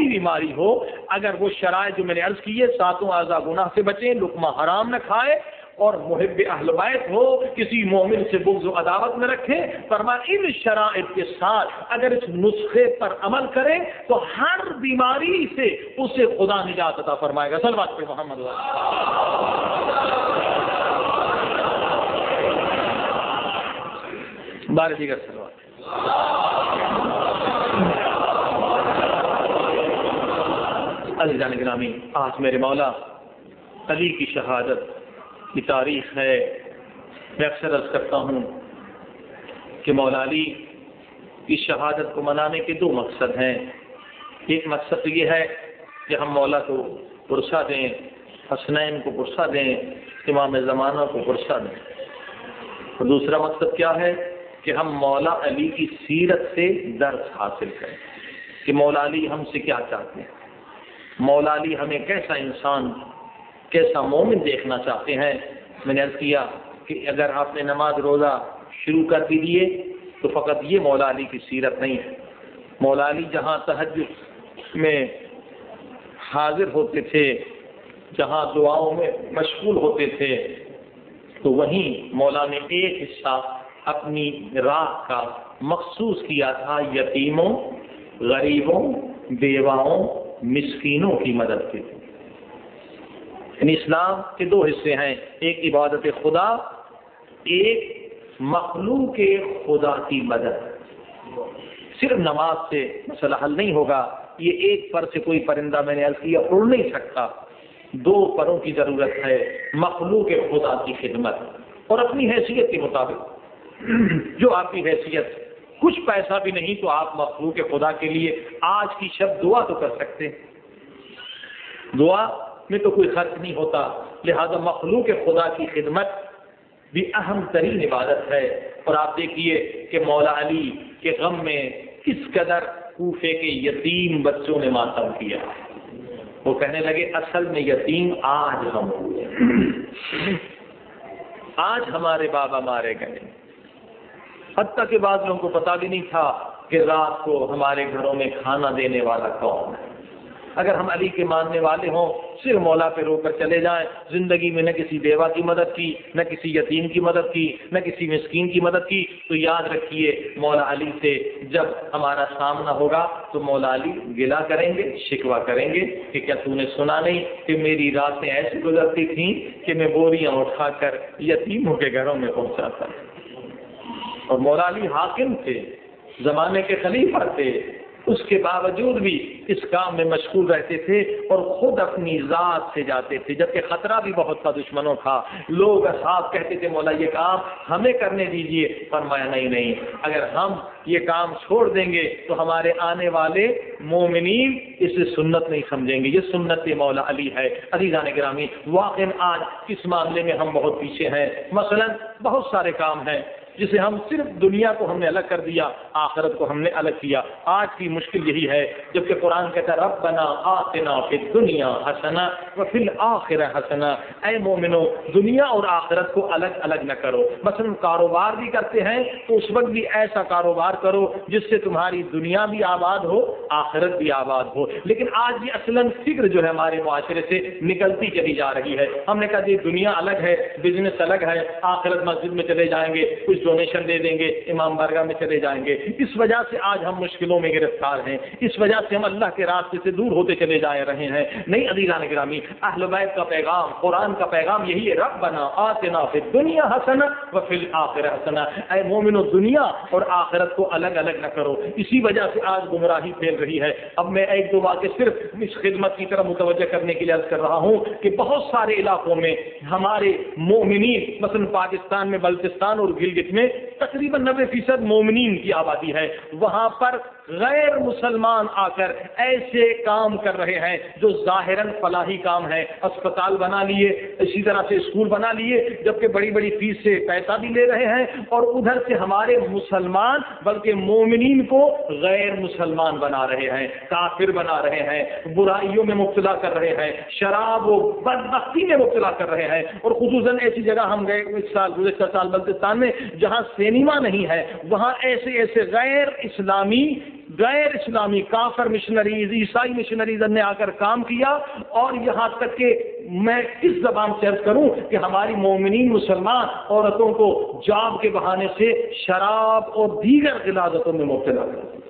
بیماری ہو اگر وہ شرائط جو میں نے عرض کی ہے 7 اعضاء گناہ سے بچیں, لقمہ حرام نہ کھائے اور محب اہل بیت ہو, کسی مومن سے بغض و عداوت نہ رکھے. فرمایا ان شرائط کے ساتھ اگر اس نسخے پر عمل کرے تو ہر بیماری سے اسے خدا نجات عطا فرمائے گا. صلوات پہ محمد بار دیگر صلوات. عزیزان گرامی, آج میرے مولا علی کی شہادت کی تاریخ ہے. میں اکثر عرض کرتا ہوں کہ مولا علی کی شہادت کو منانے کے 2 مقصد ہیں. ایک مقصد تو یہ ہے کہ ہم مولا کو پرسہ دیں حسنین کو پرسہ دیں، امام زمانہ کو پرسہ دیں۔ اور دوسرا مقصد کیا ہے کہ ہم مولا علی کی سیرت سے درس حاصل کریں کہ مولا علی ہم سے کیا چاہتے ہیں، مولا علی ہمیں کیسا انسان، کیسا مومن دیکھنا چاہتے ہیں۔ میں نے عرض کیا کہ اگر آپ نے نماز روزہ شروع کر بھی دیے تو فقط یہ مولا علی کی سیرت نہیں ہے۔ مولا علی جہاں تہجد میں حاضر ہوتے تھے، جہاں دعاؤں میں مشغول ہوتے تھے، تو وہیں مولا نے ایک حصہ اپنی رات کا مخصوص کیا تھا یتیموں، غریبوں، بیواؤں، مسکینوں کی مدد کے لیے۔ یعنی اسلام کے دو حصے ہیں، ایک عبادت خدا، ایک مخلوق خدا کی مدد۔ صرف نماز سے مسئلہ حل نہیں ہوگا، یہ ایک پر سے کوئی پرندہ، میں نے عرض کیا، اڑ نہیں سکتا، دو پروں کی ضرورت ہے، مخلوق خدا کی خدمت اور اپنی حیثیت کے مطابق جو آپ کی حیثیت، کچھ پیسہ بھی نہیں تو آپ مخلوق خدا کے لیے آج کی شب دعا تو کر سکتے ہیں، دعا میں تو کوئی خرچ نہیں ہوتا، لہذا مخلوق خدا کی خدمت بھی اہم ترین عبادت ہے۔ اور آپ دیکھیے کہ مولا علی کے غم میں کس قدر کوفے کے یتیم بچوں نے ماتم کیا۔ وہ کہنے لگے اصل میں یتیم آج ہم ہوئے، آج ہمارے بابا مارے گئے، حتیٰ کہ بعض لوگوں کو پتا بھی نہیں تھا کہ رات کو ہمارے گھروں میں کھانا دینے والا کون ہے۔ اگر ہم علی کے ماننے والے ہوں، صرف مولا پہ رو کر چلے جائیں، زندگی میں نہ کسی بیوہ کی مدد کی، نہ کسی یتیم کی مدد کی، نہ کسی مسکین کی مدد کی، تو یاد رکھیے مولا علی سے جب ہمارا سامنا ہوگا تو مولا علی گلہ کریں گے، شکوہ کریں گے کہ کیا تو نے سنا نہیں کہ میری راتیں ایسی گزرتی تھیں کہ میں بوریاں اٹھا کر یتیموں کے گھروں میں پہنچاتا۔ اور مولا علی حاکم تھے، زمانے کے خلیفہ تھے، اس کے باوجود بھی اس کام میں مشغول رہتے تھے اور خود اپنی ذات سے جاتے تھے، جبکہ خطرہ بھی بہت تھا دشمنوں کا۔ لوگ اصحاب کہتے تھے مولا یہ کام ہمیں کرنے دیجئے، فرمایا نہیں، اگر ہم یہ کام چھوڑ دیں گے تو ہمارے آنے والے مومنین اسے سنت نہیں سمجھیں گے، یہ سنت مولا علی ہے۔ عزیزان گرامی، واقعاً آج اس معاملے میں ہم بہت پیچھے ہیں۔ مثلا بہت سارے کام ہیں جسے ہم صرف دنیا کو ہم نے الگ کر دیا، آخرت کو ہم نے الگ کیا۔ آج کی مشکل یہی ہے، جبکہ قرآن کہتا ہے ربنا آتنا فی الدنیا حسنہ وفی الآخرہ حسنہ، اے مومنو دنیا اور آخرت کو الگ الگ نہ کرو۔ مثلا کاروبار بھی کرتے ہیں تو اس وقت بھی ایسا کاروبار کرو جس سے تمہاری دنیا بھی آباد ہو، آخرت بھی آباد ہو۔ لیکن آج یہ اصلاً فکر جو ہے ہمارے معاشرے سے نکلتی چلی جا رہی ہے۔ ہم نے کہا یہ دنیا الگ ہے، بزنس الگ ہے، آخرت مسجد میں چلے جائیں گے، کچھ ڈونیشن دے دیں گے، امام بارگاہ میں چلے جائیں گے۔ اس وجہ سے آج ہم مشکلوں میں گرفتار ہیں، اس وجہ سے ہم اللہ کے راستے سے دور ہوتے چلے جا رہے ہیں۔ نہیں عزیزان گرامی، اہل بیت کا پیغام، قرآن کا پیغام یہی ہے، ربنا آتنا فی الدنیا حسنہ وفی الآخرہ حسنہ، اے مومنو دنیا اور آخرت کو الگ الگ نہ کرو۔ اسی وجہ سے آج گمراہی پھیل رہی ہے۔ اب میں ایک دو واقعے صرف اس خدمت کی طرف متوجہ کرنے کے لیے عرض کر رہا ہوں کہ بہت سارے علاقوں میں ہمارے مومنین، مثلا پاکستان میں بلتستان اور گلگت میں تقریباً 90% مومنین کی آبادی ہے، وہاں پر غیر مسلمان آ کر ایسے کام کر رہے ہیں جو ظاہراً فلاحی کام ہے، اسپتال بنا لیے، اسی طرح سے اسکول بنا لیے، جبکہ بڑی بڑی فیس سے پیسہ بھی لے رہے ہیں، اور ادھر سے ہمارے مسلمان بلکہ مومنین کو غیر مسلمان بنا رہے ہیں، کافر بنا رہے ہیں، برائیوں میں مبتلا کر رہے ہیں، شراب و بدبختی میں مبتلا کر رہے ہیں۔ اور خصوصاً ایسی جگہ ہم گئے اس سال، گزشتہ سال بلتستان میں، جہاں سینما نہیں ہے، وہاں ایسے غیر اسلامی کافر مشنریز، عیسائی مشنریز نے آ کر کام کیا، اور یہاں تک کہ میں کس زبان سے عرض کروں کہ ہماری مومنین مسلمان عورتوں کو جاب کے بہانے سے شراب اور دیگر غلاظتوں میں مبتلا کر دیا۔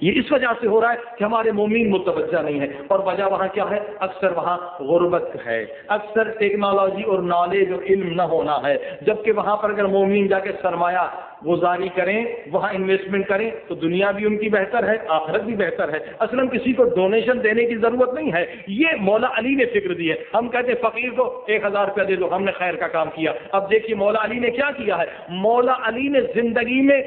یہ اس وجہ سے ہو رہا ہے کہ ہمارے مومنین متوجہ نہیں ہے، اور وجہ وہاں کیا ہے؟ اکثر وہاں غربت ہے، اکثر ٹیکنالوجی اور نالج اور علم نہ ہونا ہے، جبکہ وہاں پر اگر مومنین جا کے سرمایہ گزاری کریں، وہاں انویسٹمنٹ کریں تو دنیا بھی ان کی بہتر ہے، آخرت بھی بہتر ہے۔ اصلاً کسی کو ڈونیشن دینے کی ضرورت نہیں ہے، یہ مولا علی نے فکر دی ہے۔ ہم کہتے ہیں فقیر کو 1000 روپیہ دے دو، ہم نے خیر کا کام کیا۔ اب دیکھیے مولا علی نے کیا کیا ہے، مولا علی نے زندگی میں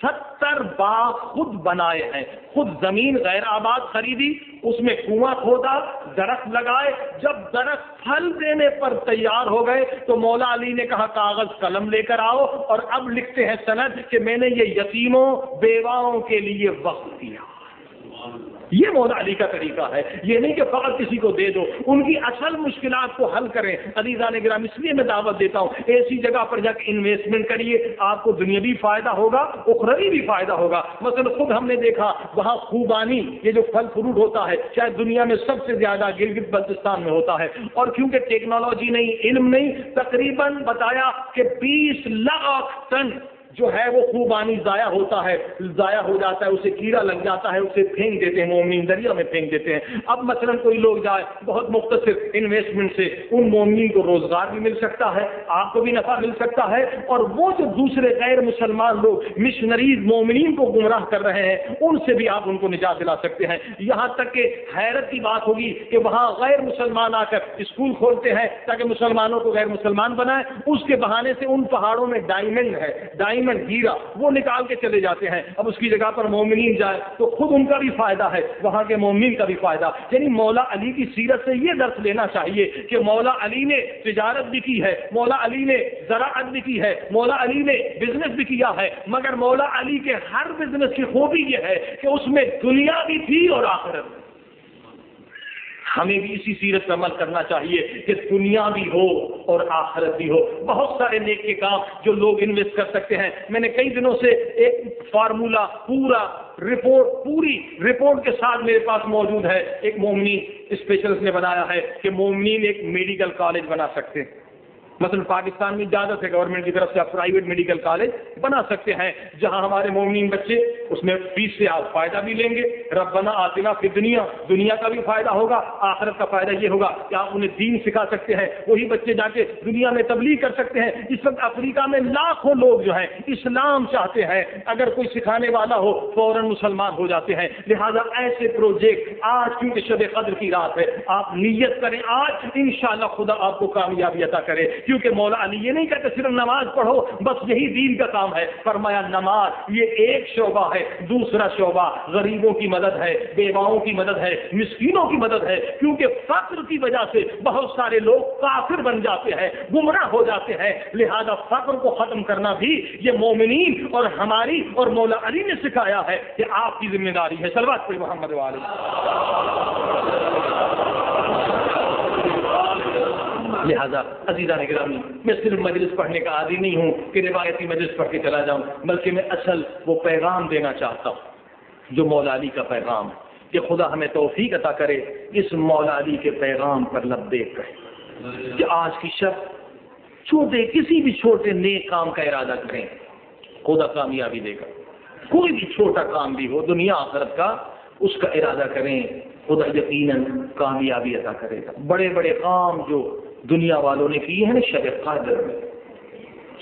70 باغ خود بنائے ہیں، خود زمین غیر آباد خریدی، اس میں کنواں کھودا، درخت لگائے، جب درخت پھل دینے پر تیار ہو گئے تو مولا علی نے کہا کاغذ قلم لے کر آؤ، اور اب لکھتے ہیں سند کہ میں نے یہ یتیموں بیواؤں کے لیے وقف کیا۔ یہ مولا علی کا طریقہ ہے، یہ نہیں کہ فقط کسی کو دے دو، ان کی اصل مشکلات کو حل کریں۔ عزیزان گرامی، اس لیے میں دعوت دیتا ہوں ایسی جگہ پر جا کے انویسٹمنٹ کریے، آپ کو دنیاوی فائدہ ہوگا، اخروی بھی فائدہ ہوگا۔ مثلا خود ہم نے دیکھا وہاں خوبانی، یہ جو پھل فروٹ ہوتا ہے شاید دنیا میں سب سے زیادہ گلگت بلتستان میں ہوتا ہے، اور کیونکہ ٹیکنالوجی نہیں، علم نہیں، تقریباً بتایا کہ 20 لاکھ ٹن جو ہے وہ خوبانی ضائع ہوتا ہے، ضائع ہو جاتا ہے، اسے کیڑا لگ جاتا ہے، اسے پھینک دیتے ہیں، مومنین دریا میں پھینک دیتے ہیں۔ اب مثلا کوئی لوگ جائے بہت مختصر انویسٹمنٹ سے، ان مومنین کو روزگار بھی مل سکتا ہے، آپ کو بھی نفع مل سکتا ہے، اور وہ جو دوسرے غیر مسلمان لوگ مشنریز مومنین کو گمراہ کر رہے ہیں ان سے بھی آپ ان کو نجات دلا سکتے ہیں۔ یہاں تک کہ حیرت کی بات ہوگی کہ وہاں غیر مسلمان آ کر اسکول کھولتے ہیں تاکہ مسلمانوں کو غیر مسلمان بنائیں، اس کے بہانے سے ان پہاڑوں میں ڈائمنڈ ہے، ہیرا، وہ نکال کے چلے جاتے ہیں۔ اب اس کی جگہ پر مومنین جائے تو خود ان کا بھی فائدہ ہے، وہاں کے مومنین کا بھی فائدہ۔ یعنی مولا علی کی سیرت سے یہ درس لینا چاہیے کہ مولا علی نے تجارت بھی کی ہے، مولا علی نے زراعت بھی کی ہے، مولا علی نے بزنس بھی کیا ہے، مگر مولا علی کے ہر بزنس کی خوبی یہ ہے کہ اس میں دنیا بھی تھی اور آخرت بھی۔ ہمیں بھی اسی سیرت پر عمل کرنا چاہیے کہ دنیا بھی ہو اور آخرت بھی ہو۔ بہت سارے نیک کے کام جو لوگ انویسٹ کر سکتے ہیں، میں نے کئی دنوں سے ایک فارمولا پوری رپورٹ کے ساتھ میرے پاس موجود ہے، ایک مومنین اسپیشلسٹ نے بنایا ہے کہ مومنین ایک میڈیکل کالج بنا سکتے ہیں۔ مثلا پاکستان میں اجازت ہے گورنمنٹ کی طرف سے، آپ پرائیویٹ میڈیکل کالج بنا سکتے ہیں جہاں ہمارے مومنین بچے اس میں فیس سے آپ فائدہ بھی لیں گے۔ ربنا آتنا فی دنیا کا بھی فائدہ ہوگا، آخرت کا فائدہ یہ ہوگا کہ آپ انہیں دین سکھا سکتے ہیں، وہی بچے جا کے دنیا میں تبلیغ کر سکتے ہیں۔ اس وقت افریقہ میں لاکھوں لوگ جو ہیں اسلام چاہتے ہیں، اگر کوئی سکھانے والا ہو فوراً مسلمان ہو جاتے ہیں۔ لہذا ایسے پروجیکٹ آج کیونکہ شب قدر کی رات ہے، آپ نیت کریں آج، انشاءاللہ خدا آپ کو کامیابی عطا کرے، کیونکہ مولا علی یہ نہیں کہتے صرف نماز پڑھو بس یہی دین کا کام ہے۔ فرمایا نماز یہ ایک شعبہ ہے، دوسرا شعبہ غریبوں کی مدد ہے، بیواؤں کی مدد ہے، مسکینوں کی مدد ہے، کیونکہ فقر کی وجہ سے بہت سارے لوگ کافر بن جاتے ہیں، گمراہ ہو جاتے ہیں۔ لہذا فقر کو ختم کرنا بھی یہ مومنین اور ہماری اور مولا علی نے سکھایا ہے کہ آپ کی ذمہ داری ہے۔ صلوات پڑھیں محمد والے۔ لہذا عزیزان گرامی، میں صرف مجلس پڑھنے کا عادی نہیں ہوں کہ روایتی مجلس پڑھ کے چلا جاؤں، بلکہ میں اصل وہ پیغام دینا چاہتا ہوں جو مولا علی کا پیغام ہے، کہ خدا ہمیں توفیق عطا کرے اس مولا علی کے پیغام پر لبیک کہیں، کہ آج کی شب کسی بھی چھوٹے نیک کام کا ارادہ کریں، خدا کامیابی دے گا۔ کوئی بھی چھوٹا کام بھی ہو دنیا آخرت کا، اس کا ارادہ کریں، خدا یقیناً کامیابی عطا کرے گا۔ بڑے بڑے کام جو دنیا والوں نے کیے ہیں شب قدر میں،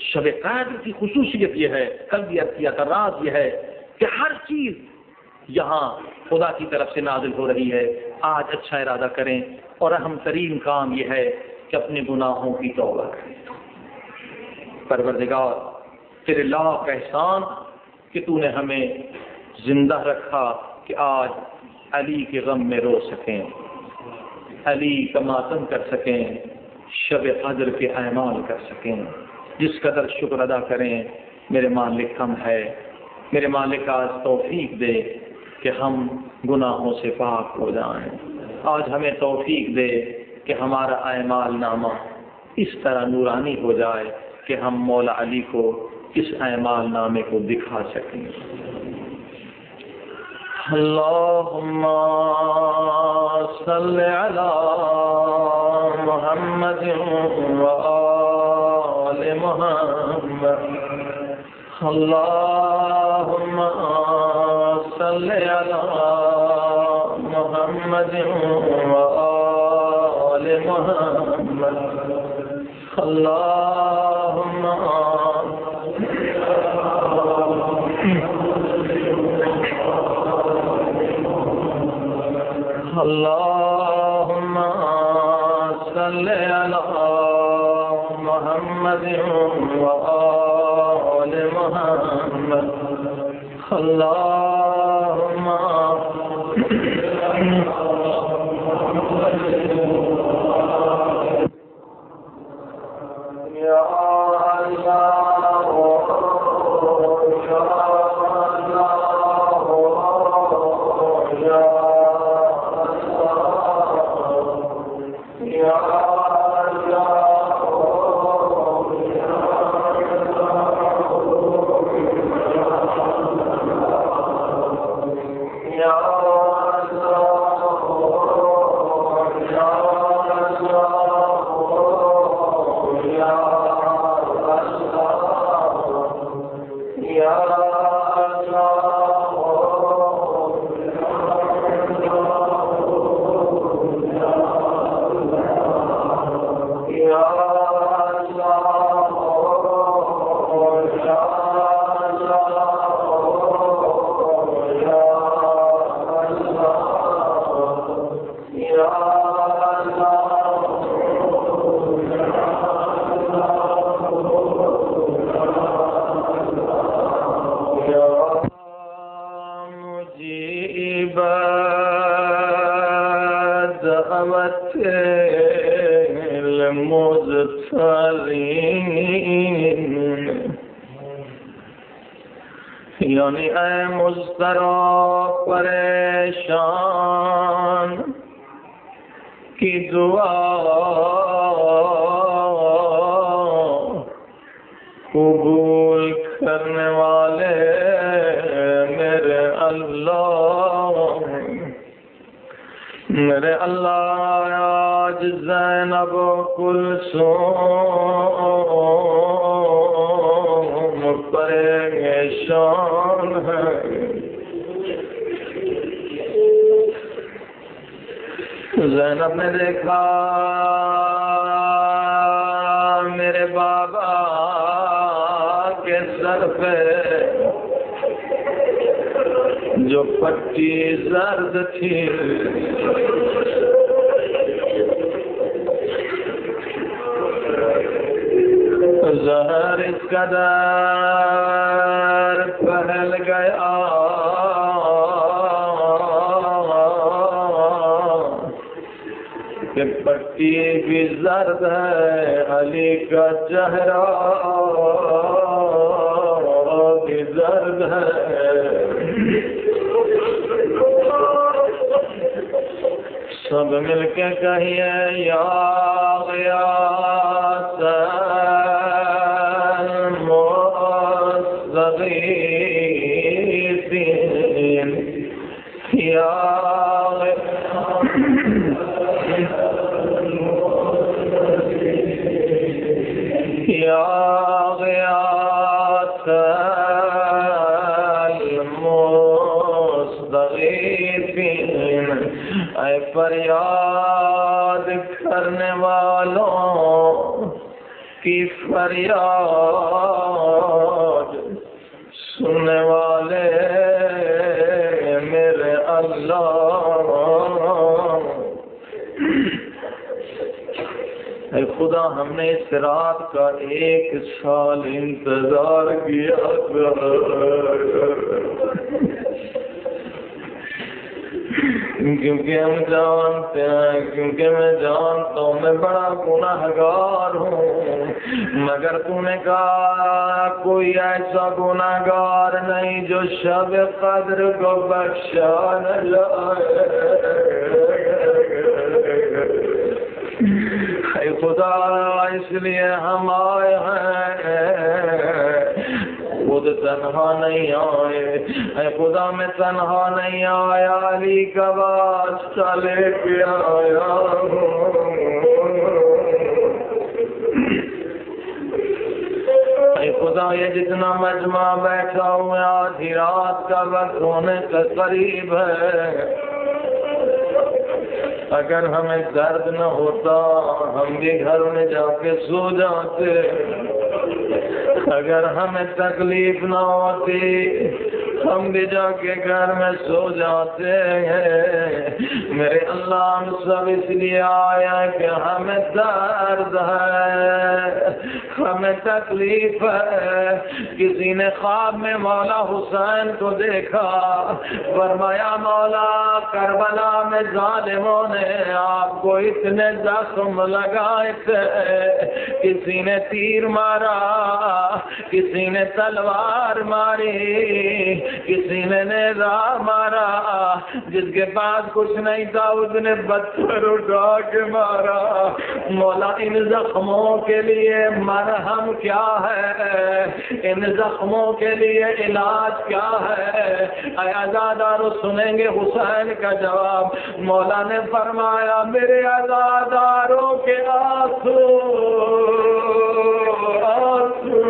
شب قدر کی خصوصیت یہ ہے، کل بھی عرض کیا تھا، راز یہ ہے کہ ہر چیز یہاں خدا کی طرف سے نازل ہو رہی ہے۔ آج اچھا ارادہ کریں، اور اہم ترین کام یہ ہے کہ اپنے گناہوں کی توبہ کریں۔ پروردگار تیرے لاکھ احسان کہ تو نے ہمیں زندہ رکھا کہ آج علی کے غم میں رو سکیں، علی کا ماتم کر سکیں، شب قدر کے اعمال کر سکیں۔ جس قدر شکر ادا کریں میرے مالک ہم ہے، میرے مالک آج توفیق دے کہ ہم گناہوں سے پاک ہو جائیں۔ آج ہمیں توفیق دے کہ ہمارا اعمال نامہ اس طرح نورانی ہو جائے کہ ہم مولا علی کو اس اعمال نامے کو دکھا سکیں۔ اللہم صل علی محمد و آل محمد، اللہم صل علی محمد و آل محمد، اللہم اللهم صل على محمد وآل محمد اللهم یا یعنی اے مضطرب پریشان کی دعا قبول کرنے والے میرے اللہ آج زینب کلثوم پریشان ہے زینب نے دیکھا میرے بابا کے سر پہ جو پٹی زرد تھی زہر اس قدر پھیل گیا کہ پٹی بھی زرد ہے علی کا چہرہ بھی زرد ہے سب مل کے کہیے یا غیاث المستغیثین یا غیاث المستغیثین اے فریاد کرنے والوں کی فریاد سننے والے میرے اللہ اے خدا ہم نے اس رات کا 1 سال انتظار کیا کیونکہ ہم جانتے ہیں کیونکہ میں جانتا ہوں میں بڑا گناہگار ہوں مگر تو نے کہا کوئی ایسا گناہگار نہیں جو شب قدر کو بخشا نہ جائے اے خدا اس لیے ہم آئے ہیں خود تنہا نہیں آئے اے خدا میں تنہا نہیں آیا علی کا واسطہ لے کے آیا اے خدا یہ جتنا مجمع بیٹھا ہوں آدھی رات کا وقت ہونے کا قریب ہے اگر ہمیں درد نہ ہوتا ہم بھی گھر میں جا کے سو جاتے اگر ہمیں تکلیف نہ ہوتی ہم بھی جا کے گھر میں سو جاتے ہیں. میرے اللہ ہم سب اس لیے آیا کہ ہمیں درد ہے, ہمیں تکلیف ہے. کسی نے خواب میں مولا حسین کو دیکھا, فرمایا مولا کربلا میں ظالموں نے آپ کو اتنے زخم لگائے تھے, کسی نے تیر مارا, کسی نے تلوار ماری, کسی نے نیزہ مارا, جس کے پاس کچھ نہیں تھا اس نے پتھر اٹھا کے مارا. مولا ان زخموں کے لیے مرہم کیا ہے, ان زخموں کے لیے علاج کیا ہے؟ اے عزادارو سنیں گے حسین کا جواب. مولا نے فرمایا میرے عزاداروں کے آنسو آنسو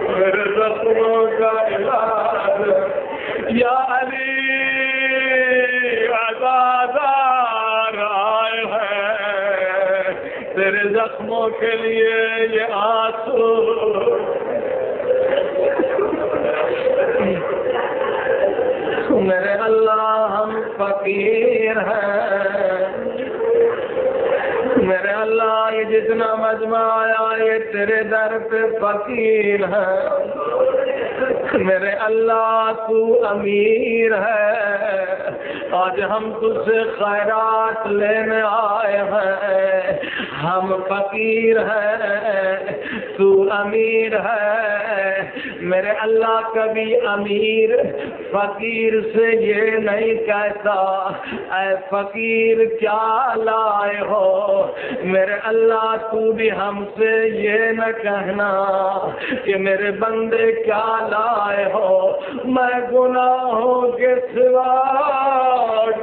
میرے زخموں کا علاج. یا علی عزادار آئے ہیں تیرے زخموں کے لیے یہ آنسو. میرے اللہ ہم فقیر ہیں, میرے اللہ یہ جتنا مجمع آیا یہ تیرے در پہ فقیر ہے. میرے اللہ تو امیر ہے, آج ہم تجھ سے خیرات لینے آئے ہیں. ہم فقیر ہیں, تو امیر ہے. میرے اللہ کبھی امیر فقیر سے یہ نہیں کہتا اے فقیر کیا لائے ہو. میرے اللہ تو بھی ہم سے یہ نہ کہنا کہ میرے بندے کیا لائے ہو. میں گناہوں کے سوا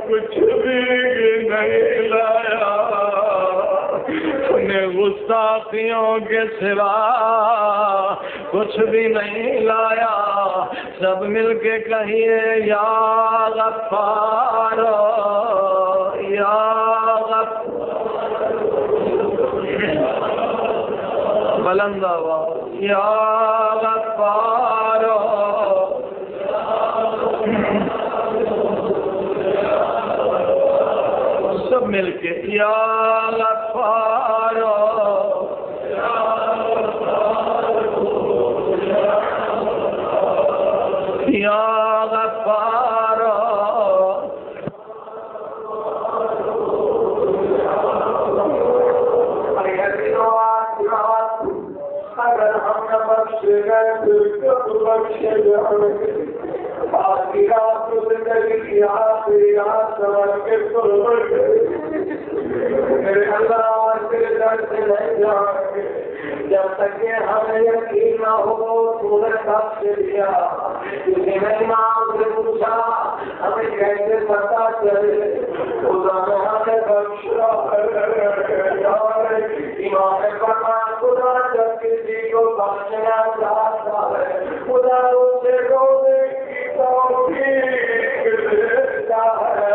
کچھ بھی نہیں لایا, انہیں گستاخیوں کے سوا کچھ بھی نہیں لایا. سب مل کے کہیے یا غفار یا غفار, بلند آواز یا غفار. سب مل کے یا غفار یا غفار. اگر ہم نہ بخشے گئے تو بخشے گئے. آخری رات زندگی کی آخری رات سمجھ کے میرے اللہ تیرے در سے نہیں جائیں گے جب تک کہ ہمیں یقین نہ ہو تو نے بخش دیا. کسی نے امام سے پوچھا ہمیں کیسے پتا چلے, خدا نے ہمیں بخشا. امام نے فرمایا خدا جب کسی کو بخشنا چاہتا ہے خدا اس سے رونے کی توفیق دیتا ہے.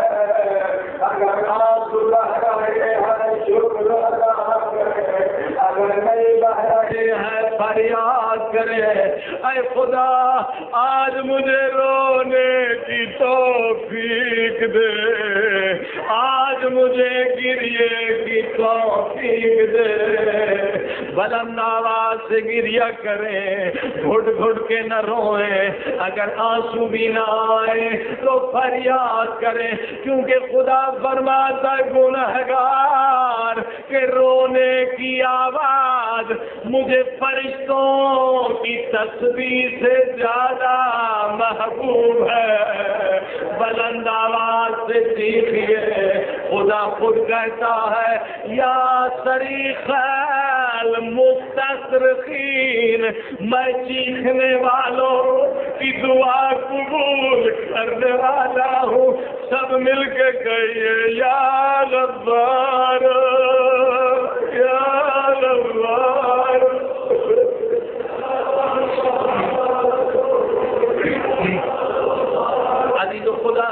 اگر آنسو بہ رہے ہیں شکر ادا کرے, اگر نہیں بہ رہے ہیں فریاد کرے. اے خدا آج مجھے رونے کی توفیق دے, آج مجھے گریے کی توفیق دے. بلند آواز سے گریا کریں, گھٹ گھٹ کے نہ روئیں. اگر آنسو بھی نہ آئے تو فریاد کریں, کیونکہ خدا فرماتا گنہگار کہ رونے کی آواز مجھے فرشتوں کی تسبیح سے زیادہ محبوب ہے. بلند آواز سے چیخیے, خدا خود کہتا ہے یا صریخ المستصرخین, میں چیخنے والوں کی دعا قبول کرنے والا ہوں. سب مل کے کہیے یا غفار یا غفار. عزیز خدا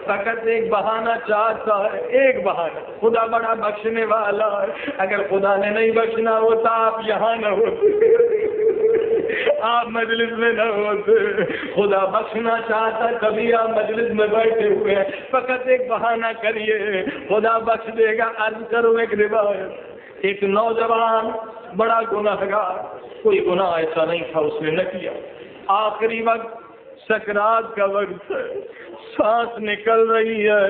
فقط ایک بہانہ چاہتا ہے, ایک بہانہ. خدا بڑا بخشنے والا ہے, اگر خدا نے نہیں بخشنا ہوتا آپ یہاں نہ ہوتے. آپ مجلس میں نہ ہوتے، خدا بخشنا چاہتا کبھی آپ مجلس میں بیٹھے ہوئے ہیں، فقط ایک بہانہ کریے، خدا بخش دے گا۔ عرض کرو ایک روایت، ایک نوجوان بڑا گناہگار، کوئی گناہ ایسا نہیں تھا اس نے نہ کیا، آخری وقت سکرات کا وقت ہے، سانس نکل رہی ہے،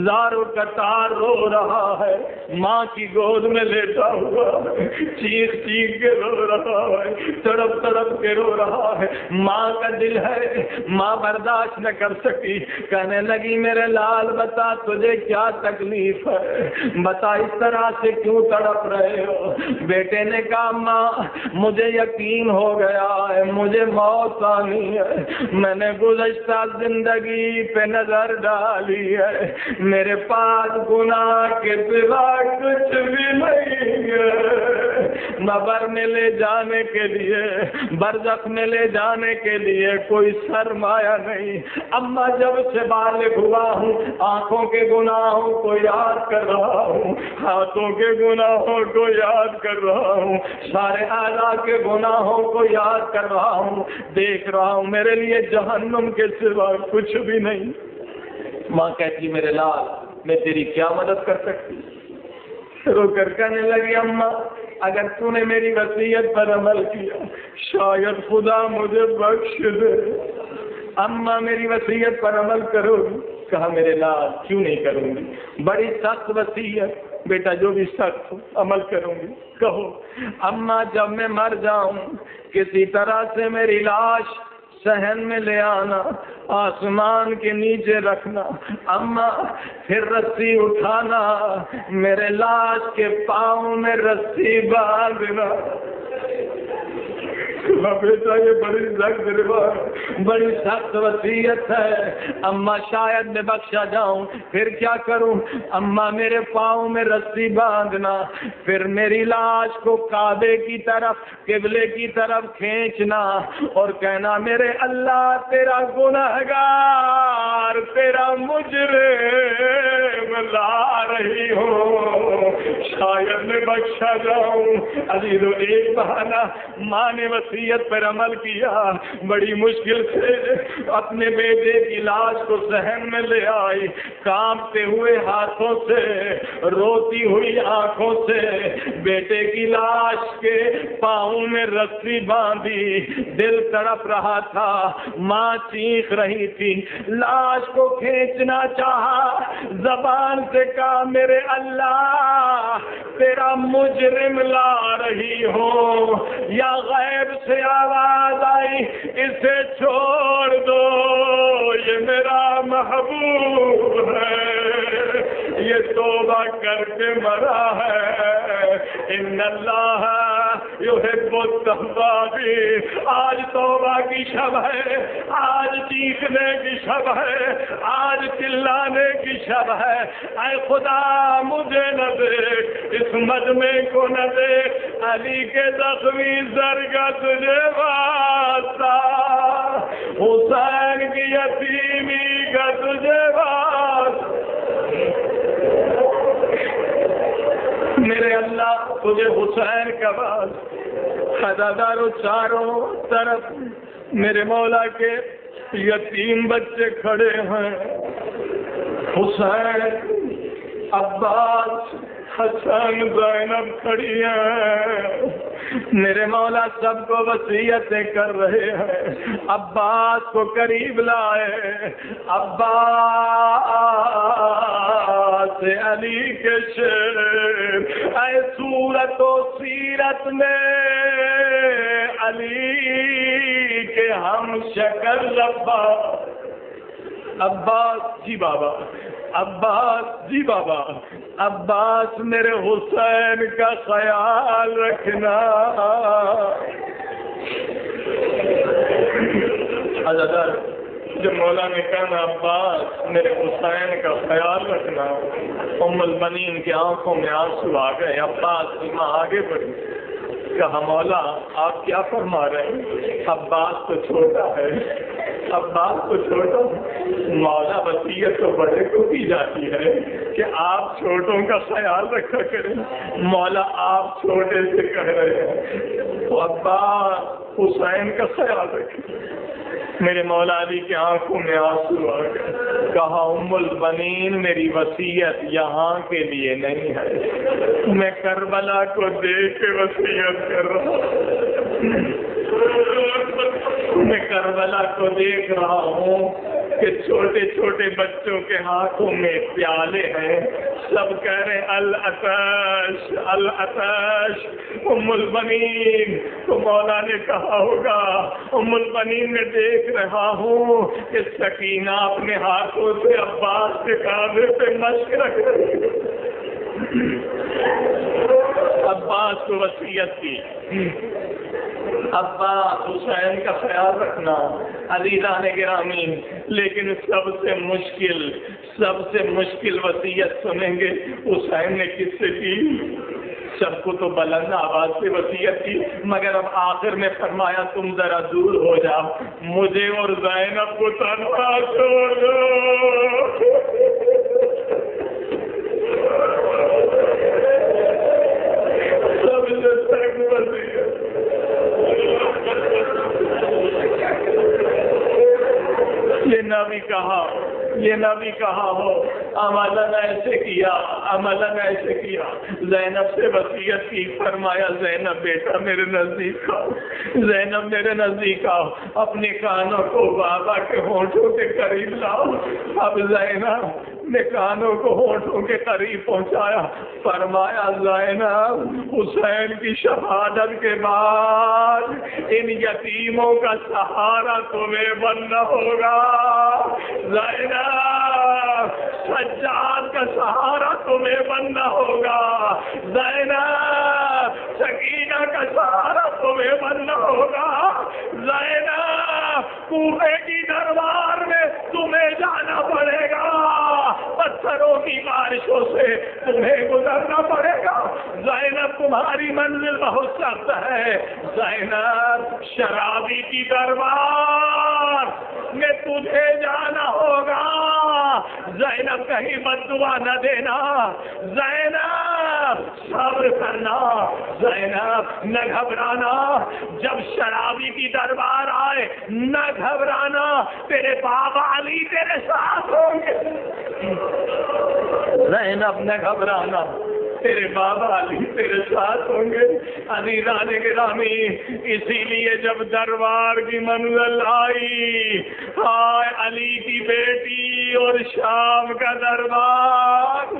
زار و قطار رو رہا ہے، ماں کی گود میں لیٹا ہوا ہے، چیخ چیخ کے رو رہا ہے، تڑپ تڑپ کے رو رہا ہے، ماں کا دل ہے، ماں برداشت نہ کر سکی، کہنے لگی میرے لال بتا تجھے کیا تکلیف ہے، بتا اس طرح سے کیوں تڑپ رہے ہو؟ بیٹے نے کہا ماں مجھے یقین ہو گیا ہے مجھے موت آنی ہے، میں نے گزشتہ زندگی پہ نظر ڈالی ہے، میرے پاس گناہ کے سوا کچھ بھی نہیں ہے، قبر میں لے جانے کے لیے، برزخ میں لے جانے کے لیے کوئی سرمایہ نہیں۔ اما جب سے بالغ ہوا ہوں آنکھوں کے گناہوں کو یاد کر رہا ہوں، ہاتھوں کے گناہوں کو یاد کر رہا ہوں، سارے اعضاء کے گناہوں کو یاد کر رہا ہوں، دیکھ رہا ہوں میرے لیے جہنم کے سوا کچھ بھی نہیں۔ ماں کہتی میرے لال میں تیری کیا مدد کر سکتی؟ رو کر کہنے لگی اماں اگر تو نے میری وصیت پر عمل کیا شاید خدا مجھے بخش دے۔ اماں میری وصیت پر عمل کرو گی؟ کہا میرے لال کیوں نہیں کروں گی، بڑی سخت وصیت، بیٹا جو بھی سخت ہو عمل کروں گی۔ کہو اماں جب میں مر جاؤں کسی طرح سے میری لاش صحن میں لے آنا، آسمان کے نیچے رکھنا، اماں پھر رسی اٹھانا، میرے لاش کے پاؤں میں رسی باندھنا۔ بیٹا یہ بڑی سخت روایت، بڑی سخت وصیت ہے، اماں شاید میں بخشا جاؤں پھر کیا کروں؟ اماں میرے پاؤں میں رسی باندھنا، پھر میری لاش کو کعبے کی طرف قبلے کی طرف کھینچنا اور کہنا میرے اللہ تیرا گنہگار تیرا مجرم لا رہی ہوں، شاید میں بخشا جاؤں۔ عزیزو ایک بہانہ ماں نے وصیت پر عمل کیا، بڑی مشکل سے اپنے بیٹے کی لاش کو صحن میں لے آئی، کانپتے ہوئے ہاتھوں سے روتی ہوئی آنکھوں سے بیٹے کی لاش کے پاؤں میں رسی باندھی، دل تڑپ رہا تھا، ماں چیخ رہی تھی، لاش کو کھینچنا چاہا، زبان سے کہا میرے اللہ تیرا مجرم لا رہی ہوں، یا غیب سے آواز آئی اسے چھوڑ دو یہ میرا محبوب ہے، یہ توبہ کر کے مرا ہے، ان اللہ یحب التوابین۔ آج توبہ کی شب ہے، آج چیخنے کی شب ہے، آج چلانے کی شب ہے، اے خدا مجھے نہ دیکھ، اس مجمع کو نہ دیکھ، علی کے زخمی سر کا تجھے واسطہ، حسین کی یتیمی کا تجھے واسطہ، میرے اللہ تجھے حسین کا واسطہ، خزاداروں چاروں طرف میرے مولا کے یتیم بچے کھڑے ہیں، حسین عباس حسن زینب کھڑی ہیں، میرے مولا سب کو وصیتیں کر رہے ہیں، عباس کو قریب لائے، عباس علی کے شیر، اے صورت و سیرت میں علی کے ہم شکل عباس، عباس جی بابا، عباس جی بابا، عباس میرے حسین کا خیال رکھنا۔ جب مولا نے کہا عباس میرے حسین کا خیال رکھنا، ام البنین کی آنکھوں میں آنسو آ گئے، عباس کی ماں آگے بڑھی، کہا مولا آپ کیا فرما رہے ہیں؟ عباس تو چھوٹا ہے، عباس کو چھوٹوں، مولا وصیت تو بڑے کو کی جاتی ہے کہ آپ چھوٹوں کا خیال رکھا کریں، مولا آپ چھوٹے سے کہہ رہے ہیں تو عباس حسین کا خیال رکھیں۔ میرے مولا علی کی آنکھوں میں آنسو آ گئے، کہا ام البنین میری وصیت یہاں کے لیے نہیں ہے، میں کربلا کو دیکھ کے وصیت کر رہا ہوں، میں کربلا کو دیکھ رہا ہوں کہ چھوٹے چھوٹے بچوں کے ہاتھوں میں پیالے ہیں، سب کہہ رہے العطش العطش۔ ام البنین تو مولا نے کہا ہوگا، ام البنین میں دیکھ رہا ہوں کہ سکینہ اپنے ہاتھوں سے عباس کے کاندھے پہ مشق رکھ رہی ہے۔ عباس کو وصیت کی، عباس حسین کا خیال رکھنا۔ عزیزان گرامی، لیکن سب سے مشکل وصیت سنیں گے حسین نے کس سے کی؟ سب کو تو بلند آواز سے وصیت کی، مگر اب آخر میں فرمایا تم ذرا دور ہو جاؤ، مجھے اور زینب کو تنہا چھوڑ دو۔ سب سے سخت وصیت۔ یہ نہ بھی کہا ہو عملاً ایسے کیا، زینب سے وصیت کی، فرمایا زینب بیٹا میرے نزدیک آؤ، زینب میرے نزدیک آؤ، اپنے کانوں کو بابا کے ہونٹوں کے قریب لاؤ۔ اب زینب نے کانوں کو ہونٹوں کے قریب پہنچایا، فرمایا زینب حسین کی شہادت کے بعد ان یتیموں کا سہارا تمہیں بننا ہوگا، زینب سجاد کا سہارا تمہیں بننا ہوگا، زینب سکینہ کا سہارا تمہیں بننا ہوگا، زینب کوفے کی دربار میں تمہیں جانا پڑے گا، پتھروں کی بارشوں سے تمہیں گزرنا پڑے گا، زینب تمہاری منزل بہت سخت ہے، زینب شرابی کی دربار میں تجھے جانا ہوگا، زینب کہیں بد دعا نہ دینا، زینب صبر کرنا، زینب نہ گھبرانا، جب شرابی کی دربار آئے نہ گھبرانا، تیرے بابا علی تیرے ساتھ ہوں گے، زینب نہ گھبرانا، تیرے بابا علی تیرے ساتھ ہوں گے۔ عزیزان گرامی، اسی لیے جب دربار کی منزل آئی، ہائے علی کی بیٹی اور شام کا دربار،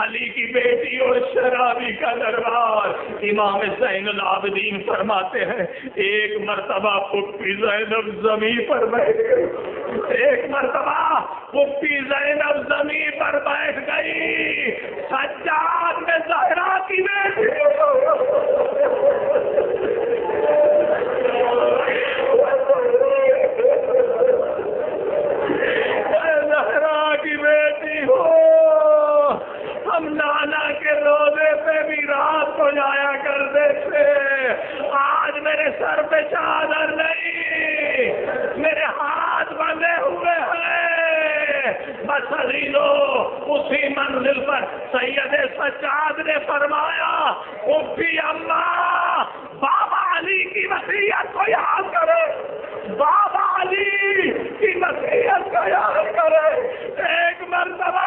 علی کی بیٹی اور شرابی کا دربار، امام زین العابدین فرماتے ہیں ایک مرتبہ پھپھی زینب زمین پر بیٹھ گئی، ایک مرتبہ پھپھی زینب زمین پر بیٹھ گئی، سجاد میں زہرا کی بیٹی زہرا کی بیٹی ہو، ہم نانا کے روزے پہ بھی رات کو جایا کرتے تھے، آج میرے سر پہ چادر نہیں، میرے ہاتھ بندھے ہوئے ہیں، بس عزیزو اسی منزل پر سید سجاد نے فرمایا پھپھی اماں بابا علی کی وصیت کو یاد کرے، بابا علی کی وصیت کو یاد کرے، ایک مرتبہ